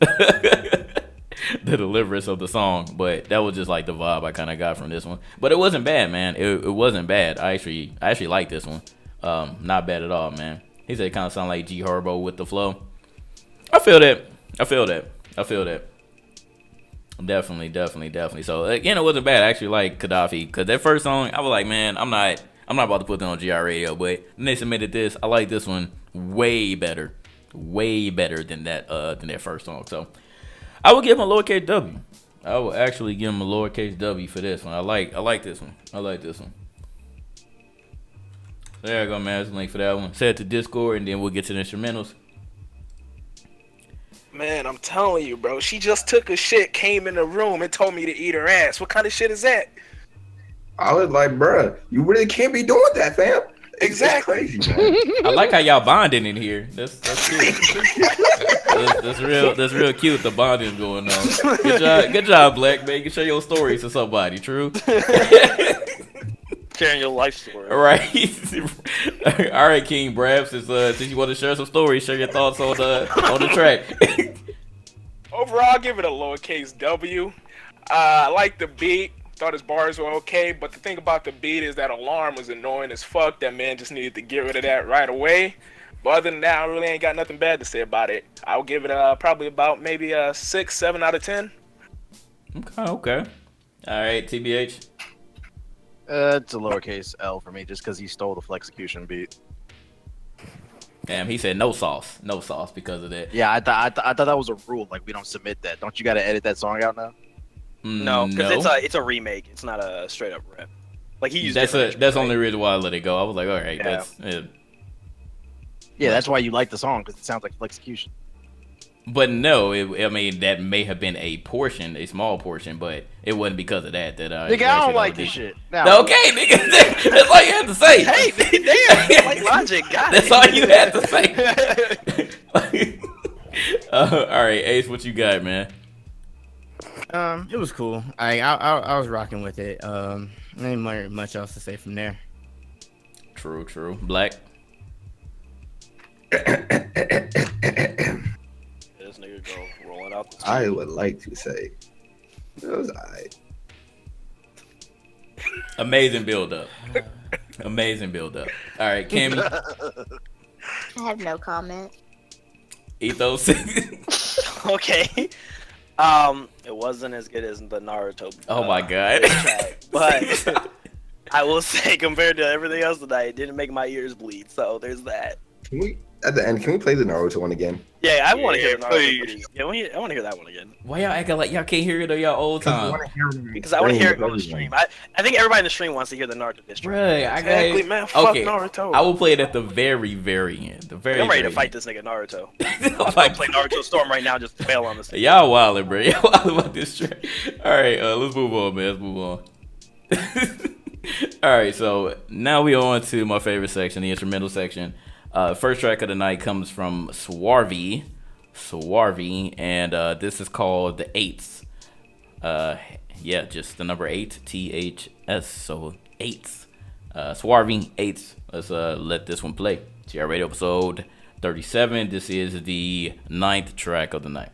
of the song. But that was just like the vibe I kind of got from this one. But it wasn't bad, man. It wasn't bad. I actually like this one. Not bad at all, man. He said it kind of sound like G Herbo with the flow. I feel that. Definitely. So again, it wasn't bad. I actually like Gaddafi because that first song, I was like, man, I'm not about to put that on GR Radio. But then they submitted this. I like this one way better than that first song. So I would give him a lowercase W. I will actually give him a lowercase W for this one. I like this one. There you go, man. There's a link for that one. Set it to Discord, and then we'll get to the instrumentals. Man, I'm telling you, bro. She just took a shit, came in the room, and told me to eat her ass. What kind of shit is that? I was like, bruh, you really can't be doing that, fam. Exactly. It's crazy, man. I like how y'all bonding in here. That's cute. that's real cute. The bonding going on. Good job, Black man. You can share your stories to somebody. True. Sharing your life story. All right. All right, King Brab. Since you want to share some stories, share your thoughts on the track. Overall, I'll give it a lowercase W. I like the beat. Thought his bars were okay, but the thing about the beat is that alarm was annoying as fuck. That man just needed to get rid of that right away. But other than that, I really ain't got nothing bad to say about it. I'll give it probably about maybe a 6, 7 out of 10. Okay. All right, TBH. It's a lowercase L for me, just because he stole the Flexecution beat. Damn, he said no sauce because of that. Yeah, I thought that was a rule. Like, we don't submit that. Don't you got to edit that song out now? No, because it's a remake. It's not a straight up rap. Like he used. That's the only reason why I let it go. I was like, all right, that's it. Yeah, that's why you like the song, because it sounds like Flexecution. But no, I mean that may have been a small portion, but it wasn't because of that I. Nigga, I don't like this shit. Now, okay, nigga, that's all you had to say. Hey, damn, like Logic got it. That's all you had to say. All right, Ace, what you got, man? It was cool. I was rocking with it. I didn't learn much else to say from there. True. Black. This nigga go rolling out the I would like to say it was alright. Amazing build up. All right, Cammy. I have no comment. Ethos. Okay. It wasn't as good as the Naruto. Oh my god. Track, but I will say, compared to everything else tonight, it didn't make my ears bleed. So there's that. Can we at the end? Can we play the Naruto one again? Yeah, I want to hear the Naruto. Yeah, I want to hear that one again. Why y'all acting like y'all can't hear it on y'all old time? Because I want to hear it on the stream. I think everybody in the stream wants to hear the Naruto district. Right, exactly, man. Fuck Naruto. I will play it at the very end. I'm ready to fight this nigga Naruto. I'm gonna play Naruto Storm right now, just fail on this. Y'all wildin', bro. Y'all wildin' about this track. All right, let's move on, man. Let's move on. All right, so now we on to my favorite section, the instrumental section. First track of the night comes from Swarvy, and this is called The Eights. Yeah, just the number 8, THS, so eights. Swarvy, eights. Let's let this one play. TR Radio episode 37. This is the 9th track of the night.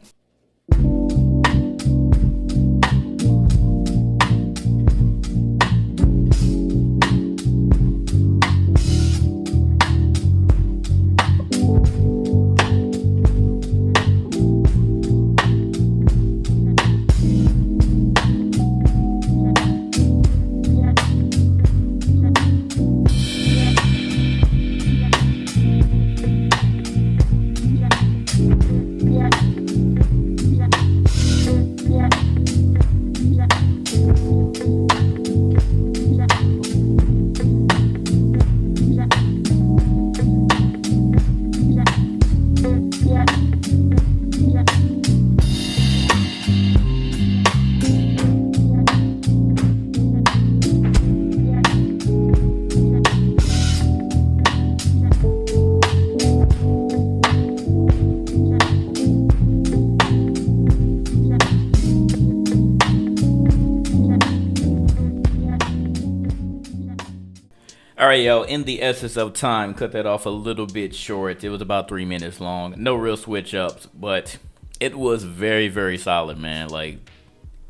All right, yo. In the essence of time, cut that off a little bit short. It was about 3 minutes long. No real switch ups, but it was very, very solid, man. Like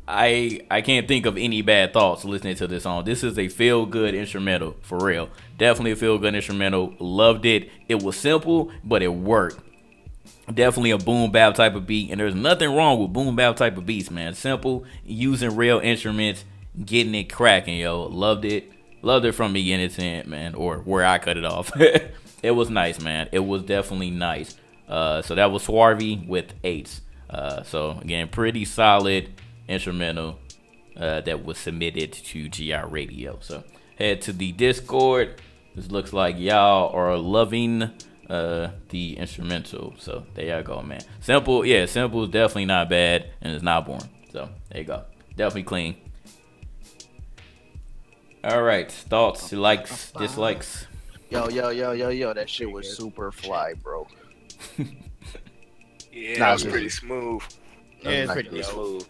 I can't think of any bad thoughts listening to this song. This is a feel good instrumental for real. Definitely a feel good instrumental. Loved it. It was simple, but it worked. Definitely a boom bap type of beat, and there's nothing wrong with boom bap type of beats, man. Simple, using real instruments, getting it cracking, yo. Loved it. Loved it from beginning to end, man, or where I cut it off. It was nice, man. It was definitely nice. So that was Swarvy with 8s. So again, pretty solid instrumental that was submitted to GI Radio. So head to the Discord. This looks like y'all are loving the instrumental. So there y'all go, man. Simple, yeah, simple is definitely not bad, and it's not boring. So there you go. Definitely clean. All right, thoughts, likes, dislikes. Yo, that shit was super fly, bro. Yeah, that was pretty smooth. Yeah, it's pretty smooth.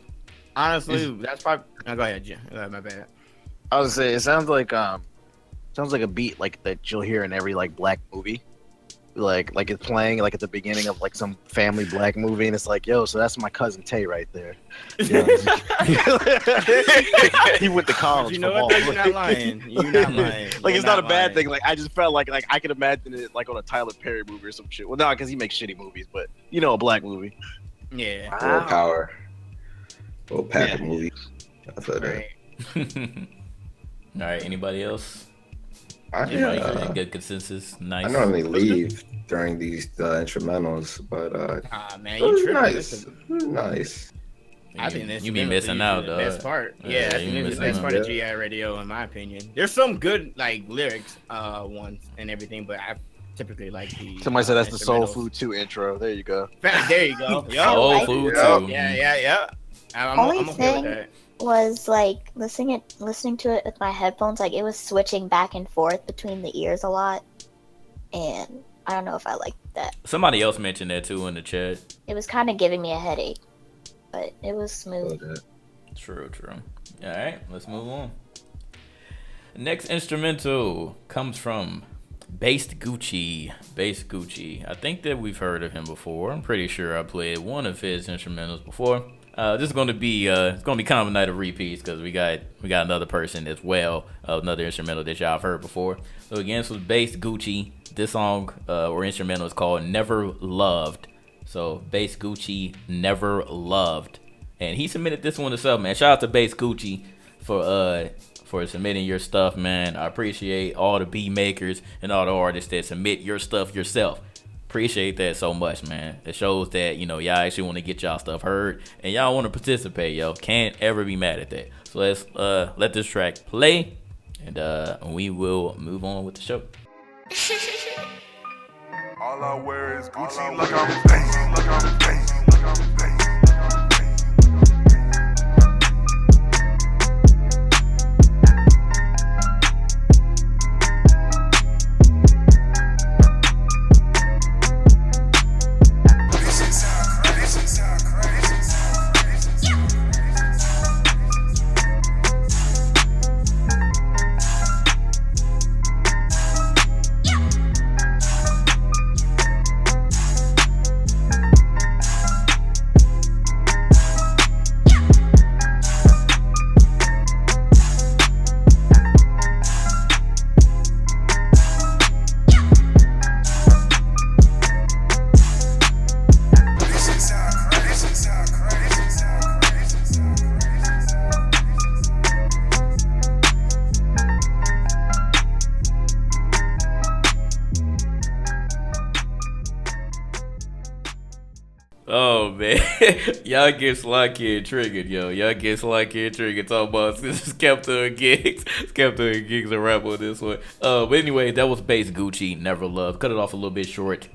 Honestly, that's probably. Oh, go ahead, Jim. My bad. I was gonna say it sounds like a beat like that you'll hear in every like black movie. Like it's playing like at the beginning of like some family black movie, and it's like, yo, so that's my cousin Tay right there. You know, he went to college. You know what? You're not lying. You're not lying. Like it's not a bad thing. Like I just felt like I could imagine it like on a Tyler Perry movie or some shit. Well, no, because he makes shitty movies, but you know, a black movie. Yeah. Wow. Power. Little pack movie. That's what right. All right. Anybody else? Good consensus. Nice. I normally leave during these uninstrumentals, but man, it was you nice. Nice. I think this you be missing out, the dog. best part. Yeah, I think it's the best part of GI Radio, in my opinion. There's some good like lyrics, ones and everything, but I typically like the. Somebody said that's the Soul Food 2 intro. There you go. There you go. Soul Food 2. Yeah. I'm okay with that. Was like listening to it with my headphones, like it was switching back and forth between the ears a lot, and I don't know if I liked that. Somebody else mentioned that too in the chat. It was kind of giving me a headache, but it was smooth. True. All right, let's move on. Next instrumental comes from Based Gucci. I think that we've heard of him before. I'm pretty sure I played one of his instrumentals before. This is going to be it's going to be kind of a night of repeats because we got another person as well, another instrumental that y'all have heard before. So again, this was Based Gucci. This song or instrumental is called Never Loved. So Based Gucci, Never Loved, and he submitted this one himself, man. Shout out to Based Gucci for submitting your stuff, man. I appreciate all the beat makers and all the artists that submit your stuff yourself. Appreciate that so much, man. It shows that, you know, y'all actually want to get y'all stuff heard and y'all want to participate, yo. Can't ever be mad at that. So let's let this track play, and we will move on with the show. All I wear is Gucci like I'm based. Oh man, y'all get Sly Kid triggered, yo. Y'all get Sly Kid triggered. Talking about this is Skepta Gigs. Skepta Gigs a rap on this one. But anyway, that was Based Gucci, Never Loved. Cut it off a little bit short.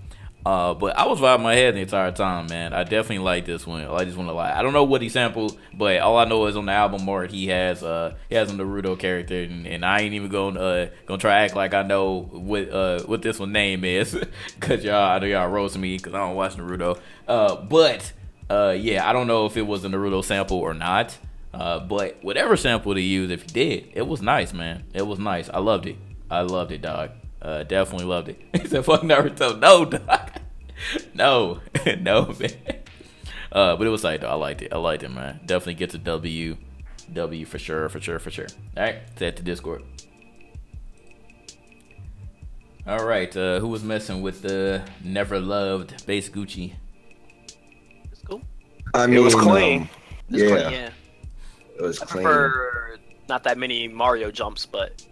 But I was vibing my head the entire time, man. I definitely like this one. I just want to lie. I don't know what he sampled, but all I know is on the album art he has a Naruto character, and I ain't even gonna try to act like I know what this one name is, cause I know y'all roast me cause I don't watch Naruto. But yeah, I don't know if it was a Naruto sample or not. But whatever sample they used, if he did, it was nice, man. It was nice. I loved it. I loved it, dog. Definitely loved it. He said, "Fuck Naruto." No, dog. No, no, man. But it was tight though. I liked it, man. Definitely gets a W for sure. All right, set to Discord. All right, who was messing with the never loved Base Gucci? It's cool. I mean, It was clean. It's Yeah, clean, yeah. it was I clean. prefer not that many Mario jumps, but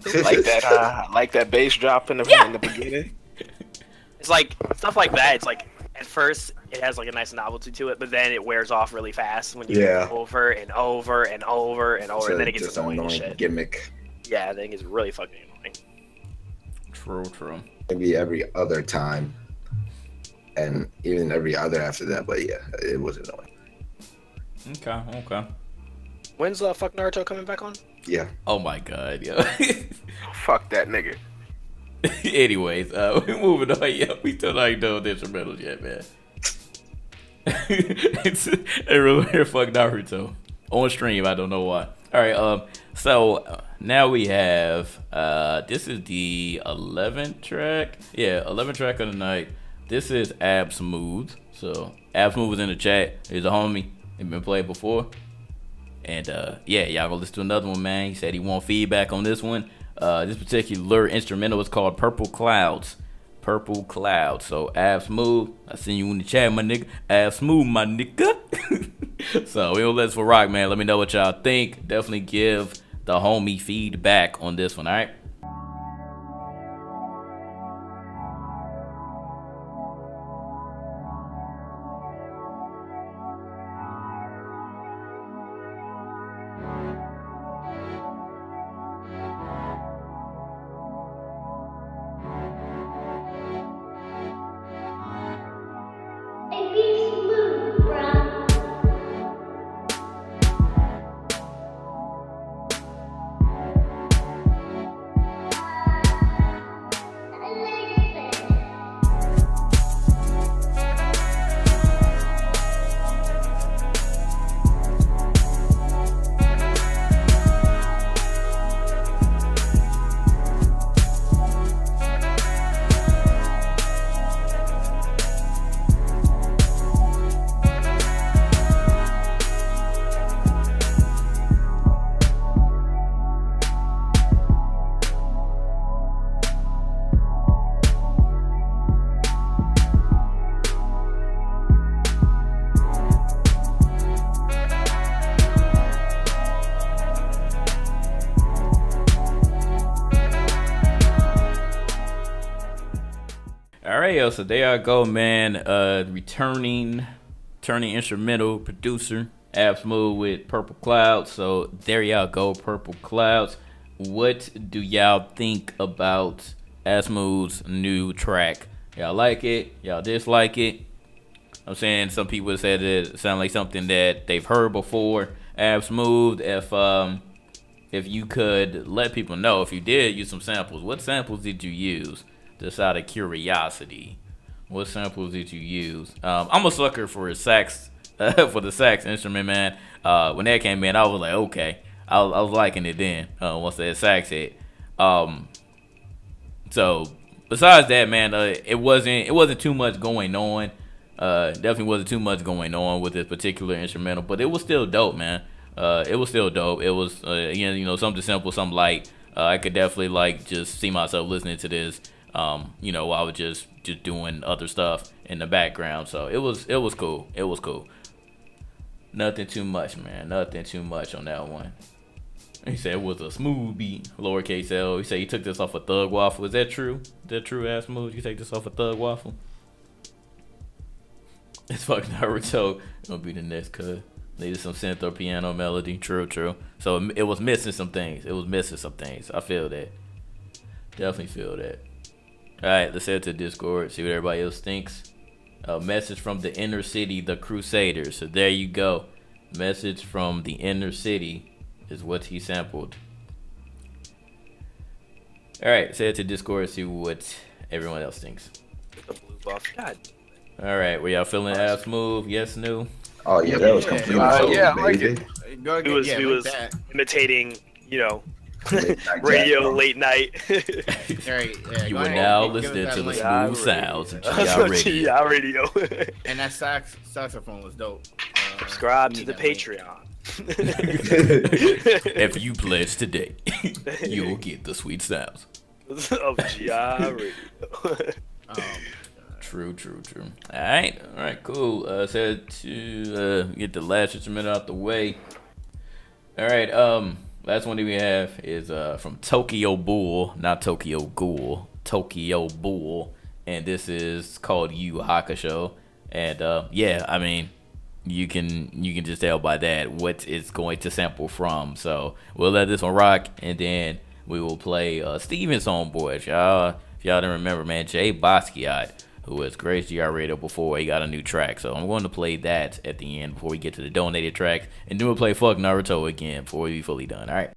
Like that bass drop in the beginning. it's like stuff like that. It's like at first it has like a nice novelty to it, but then it wears off really fast when you do it over and over and over and over, and then it gets just an annoying as annoying shit. gimmick. Yeah, then it gets really fucking annoying. True. Maybe every other time, and even every other after that. But yeah, it was annoying. Okay. When's Fuck Naruto coming back on? Yeah. Oh my god, yo. Fuck that nigga. Anyways, we're moving on. Yeah, we still not done with instrumentals yet, man. It's everywhere. Fuck Naruto on stream. I don't know why. All right. So now we have this is the 11th track. Yeah, 11th track of the night. This is Ab Smooth. So Ab Smooth was in the chat. He's a homie. He been played before. And yeah, y'all go listen to another one, man. He said he want feedback on this one. This particular instrumental is called Purple Clouds. Purple Clouds. So Ab Smooth, I seen you in the chat, my nigga. Ab Smooth, my nigga. So we don't let this for rock, man. Let me know what y'all think. Definitely give the homie feedback on this one, all right? So there I go, man. Returning instrumental producer Ab Smooth with Purple Clouds. So there y'all go, Purple Clouds. What do y'all think about Ab Smooth's new track? Y'all like it? Y'all dislike it? I'm saying some people said it sounded like something that they've heard before. Ab Smooth, if you could let people know, if you did use some samples, what samples did you use? Just out of curiosity, what samples did you use? I'm a sucker for sax, for the sax instrument, man. When that came in, I was like, okay, I was liking it then. Once that sax hit. So besides that, man, it wasn't too much going on. Definitely wasn't too much going on with this particular instrumental, but it was still dope, man. It was still dope. It was again, something simple, something light. I could definitely just see myself listening to this. While I was just doing other stuff in the background. So it was cool. It was cool. Nothing too much, man. Nothing too much on that one. He said it was a smooth beat, lowercase L. He said he took this off of Thug Waffle. Is that true? Is that true, Ab Smooth? You take this off of Thug Waffle? It's fucking Naruto. Gonna be the next cut. Needed some synth or piano melody. True. So it was missing some things. I feel that. Definitely feel that. Alright, let's head to Discord, see what everybody else thinks. A message from the inner city, the Crusaders. So there you go. Message from the inner city is what he sampled. Alright, let's head to Discord, see what everyone else thinks. The blue buff. God. Alright, were y'all feeling Ab Smooth? Yes, no? Oh yeah, that was completely yeah, I like amazing. it. He was imitating, Radio late night. Right, yeah, You go are ahead. now Give us listening that to the link. smooth sounds of GI Radio. And that saxophone was dope. Subscribe we to need the that link. Patreon. If you pledge today, you will get the sweet sounds of GI Radio. True. All right, cool. So to get the last instrument out the way. All right, last one that we have is from Tokyo Bull, not Tokyo Ghoul, Tokyo Bull, and this is called Yu Hakusho. And yeah, I mean, you can just tell by that what it's going to sample from. So we'll let this one rock, and then we will play Steven's homeboy. If y'all didn't remember, man, Jay Basquiat, who has graced GR Radio before, he got a new track. So I'm going to play that at the end before we get to the donated tracks, and then we'll play Fuck Naruto again before we be fully done. All right.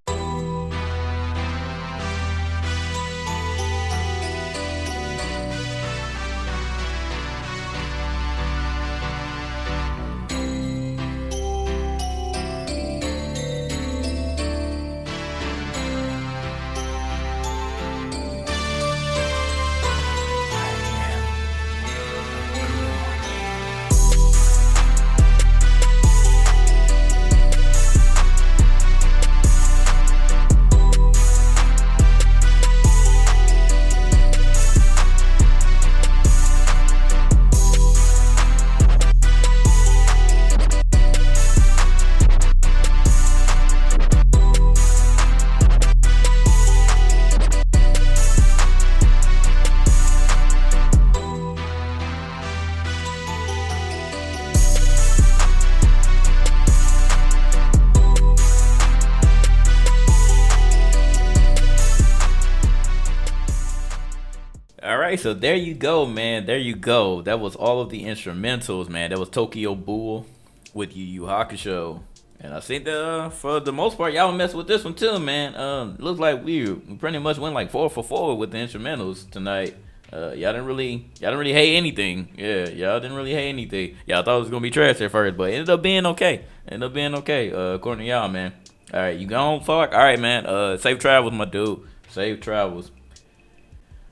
Alright, so there you go, man. There you go. That was all of the instrumentals, man. That was Tokyo Bull with Yu Yu Hakusho. And I think for the most part, y'all mess with this one too, man. Looks like we pretty much went like 4 for 4 with the instrumentals tonight. Y'all didn't really hate anything. Yeah, y'all didn't really hate anything. Y'all thought it was gonna be trash at first, but it ended up being okay. According to y'all, man. All right, you gone, fuck. All right, man. Safe travels, my dude. Safe travels.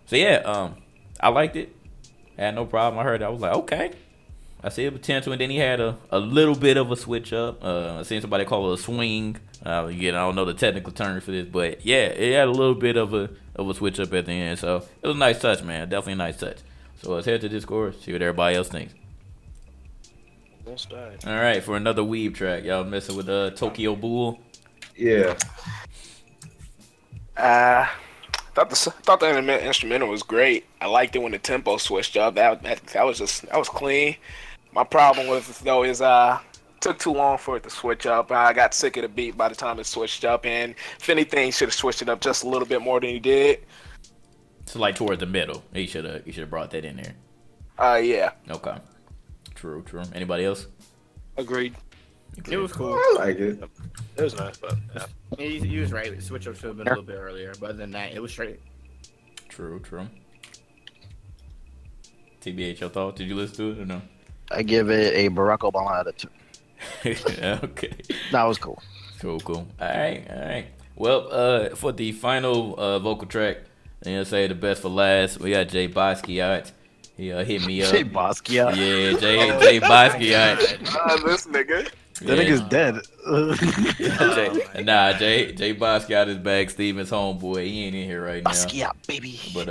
So yeah, I liked it. Had no problem. I heard it. I was like, okay. I see the potential, and then he had a little bit of a switch up. I seen somebody call it a swing. Again, I don't know the technical term for this, but yeah, it had a little bit of a switch up at the end. So it was a nice touch, man. Definitely a nice touch. So let's head to Discord, see what everybody else thinks. All right, for another weeb track, y'all messing with Tokyo Bull. Yeah. Thought the instrumental was great. I liked it when the tempo switched up. That was clean. My problem with it though is took too long for it to switch up. I got sick of the beat by the time it switched up, and if anything, should have switched it up just a little bit more than he did. So like toward the middle, he should have brought that in there. Yeah. Okay. True. Anybody else? Agreed. It was cool. I like it. It was nice, but yeah. He was right. The switch up should have been a little bit earlier, but other than that, it was straight. True. TBH, your thoughts? Did you listen to it or no? I give it a Barack Obama out of 2. Okay. That was cool. Cool. All right. Well, for the final vocal track, I'm gonna say the best for last. We got Jay Basquiat. He hit me up. Jay Basquiat. Yeah, Jay Basquiat. This nigga. That nigga's dead. Jay Basquiat is back. Steven's homeboy. He ain't in here right now. Basquiat, baby. But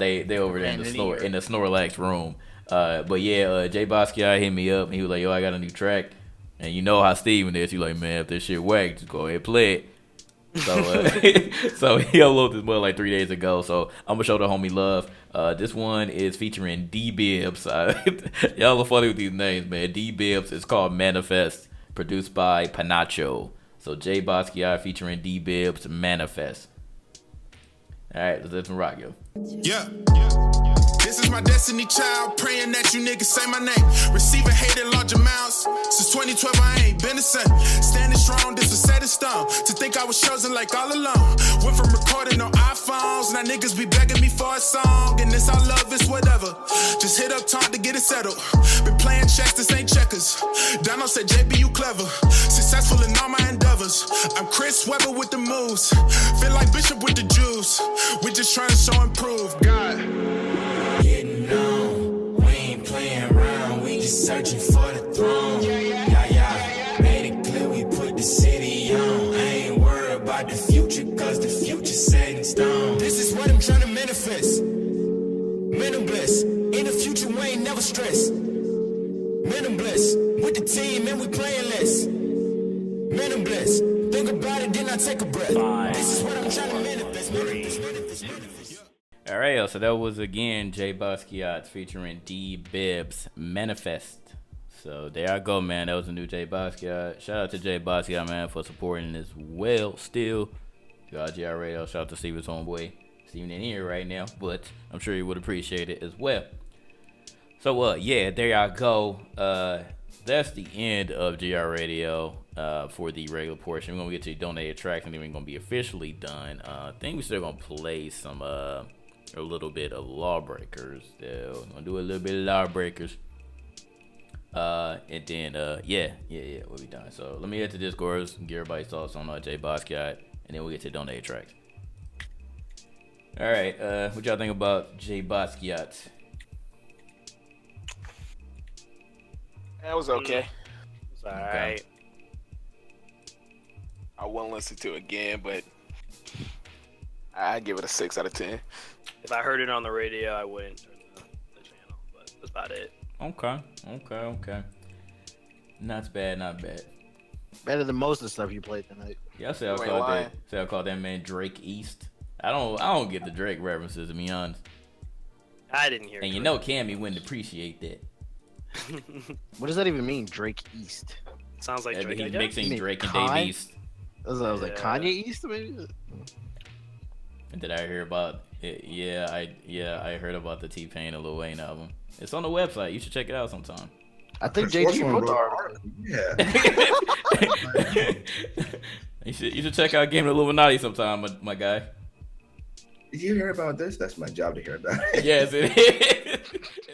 they over there in the Snorlax room. But yeah, Jay Basquiat hit me up and he was like, "Yo, I got a new track." And you know how Steven is. He like, "Man, if this shit whack, just go ahead and play it." So so he uploaded this mug like 3 days ago. So I'm gonna show the homie love. This one is featuring D-Bibbs. Y'all are funny with these names, man. D-Bibbs is called Manifest, produced by Panacho. So Jay Basquiat featuring D-Bibbs, Manifest. All right, let's rock, yo. Yeah. This is my destiny child, praying that you niggas say my name. Receiving hate in large amounts. Since 2012, I ain't been the same. Standing strong, this was set in stone. To think I was chosen like all alone. Went from recording on iPhones. Now niggas be begging me for a song. And this I love is whatever. Just hit up Taunt to get it settled. Been playing chess, this ain't checkers. Dono said, JB, you clever. Successful in all my endeavors. I'm Chris Webber with the moves. Feel like Bishop with the Jews. We just trying to show and prove. God. Getting on, we ain't playing around, we just searching for the throne. Yeah, made it clear we put the city on. I ain't worried about the future, cause the future's set in stone. This is what I'm trying to manifest. Mental bliss, in the future we ain't never stressed. Mental bliss, with the team and we playing less. Mental bliss, think about it, then I take a breath. This is what I'm trying to manifest. All right, so that was again Jay Basquiat featuring D Bibbs Manifest. So there I go, man. That was a new Jay Basquiat. Shout out to Jay Basquiat, man, for supporting as well. Still, GR Radio. Shout out to Steven's homeboy. Steven ain't here right now, but I'm sure he would appreciate it as well. So yeah, there y'all go. That's the end of GR Radio for the regular portion. We're gonna get to donated tracks, and then we're gonna be officially done. I think we're still gonna play some a little bit of Lawbreakers. We're gonna do a little bit of Lawbreakers. And then yeah, we'll be done. So let me head to Discord, get everybody's thoughts on Jay Basquiat, and then we'll get to donated tracks. All right, what y'all think about Jay Basquiat? That was okay. It's alright. I won't listen to it again, but I give it a 6 out of 10. If I heard it on the radio, I wouldn't turn the channel, but that's about it. Okay. Not bad. Better than most of the stuff you played tonight. Yeah, I called that man Drake East. I don't get the Drake references, to be honest. I didn't hear. And you know Cammy wouldn't appreciate that. What does that even mean, Drake East? Sounds like Drake. He's mixing Drake and Kanye? Dave East. I was like Kanye East, maybe. And did I hear about it? Yeah, I heard about the T-Pain and Lil Wayne album. It's on the website. You should check it out sometime. I think JG wrote the article. Yeah. You should check out Game of Illuminaughty sometime, my guy. Did you hear about this? That's my job to hear about it. Yes, it is.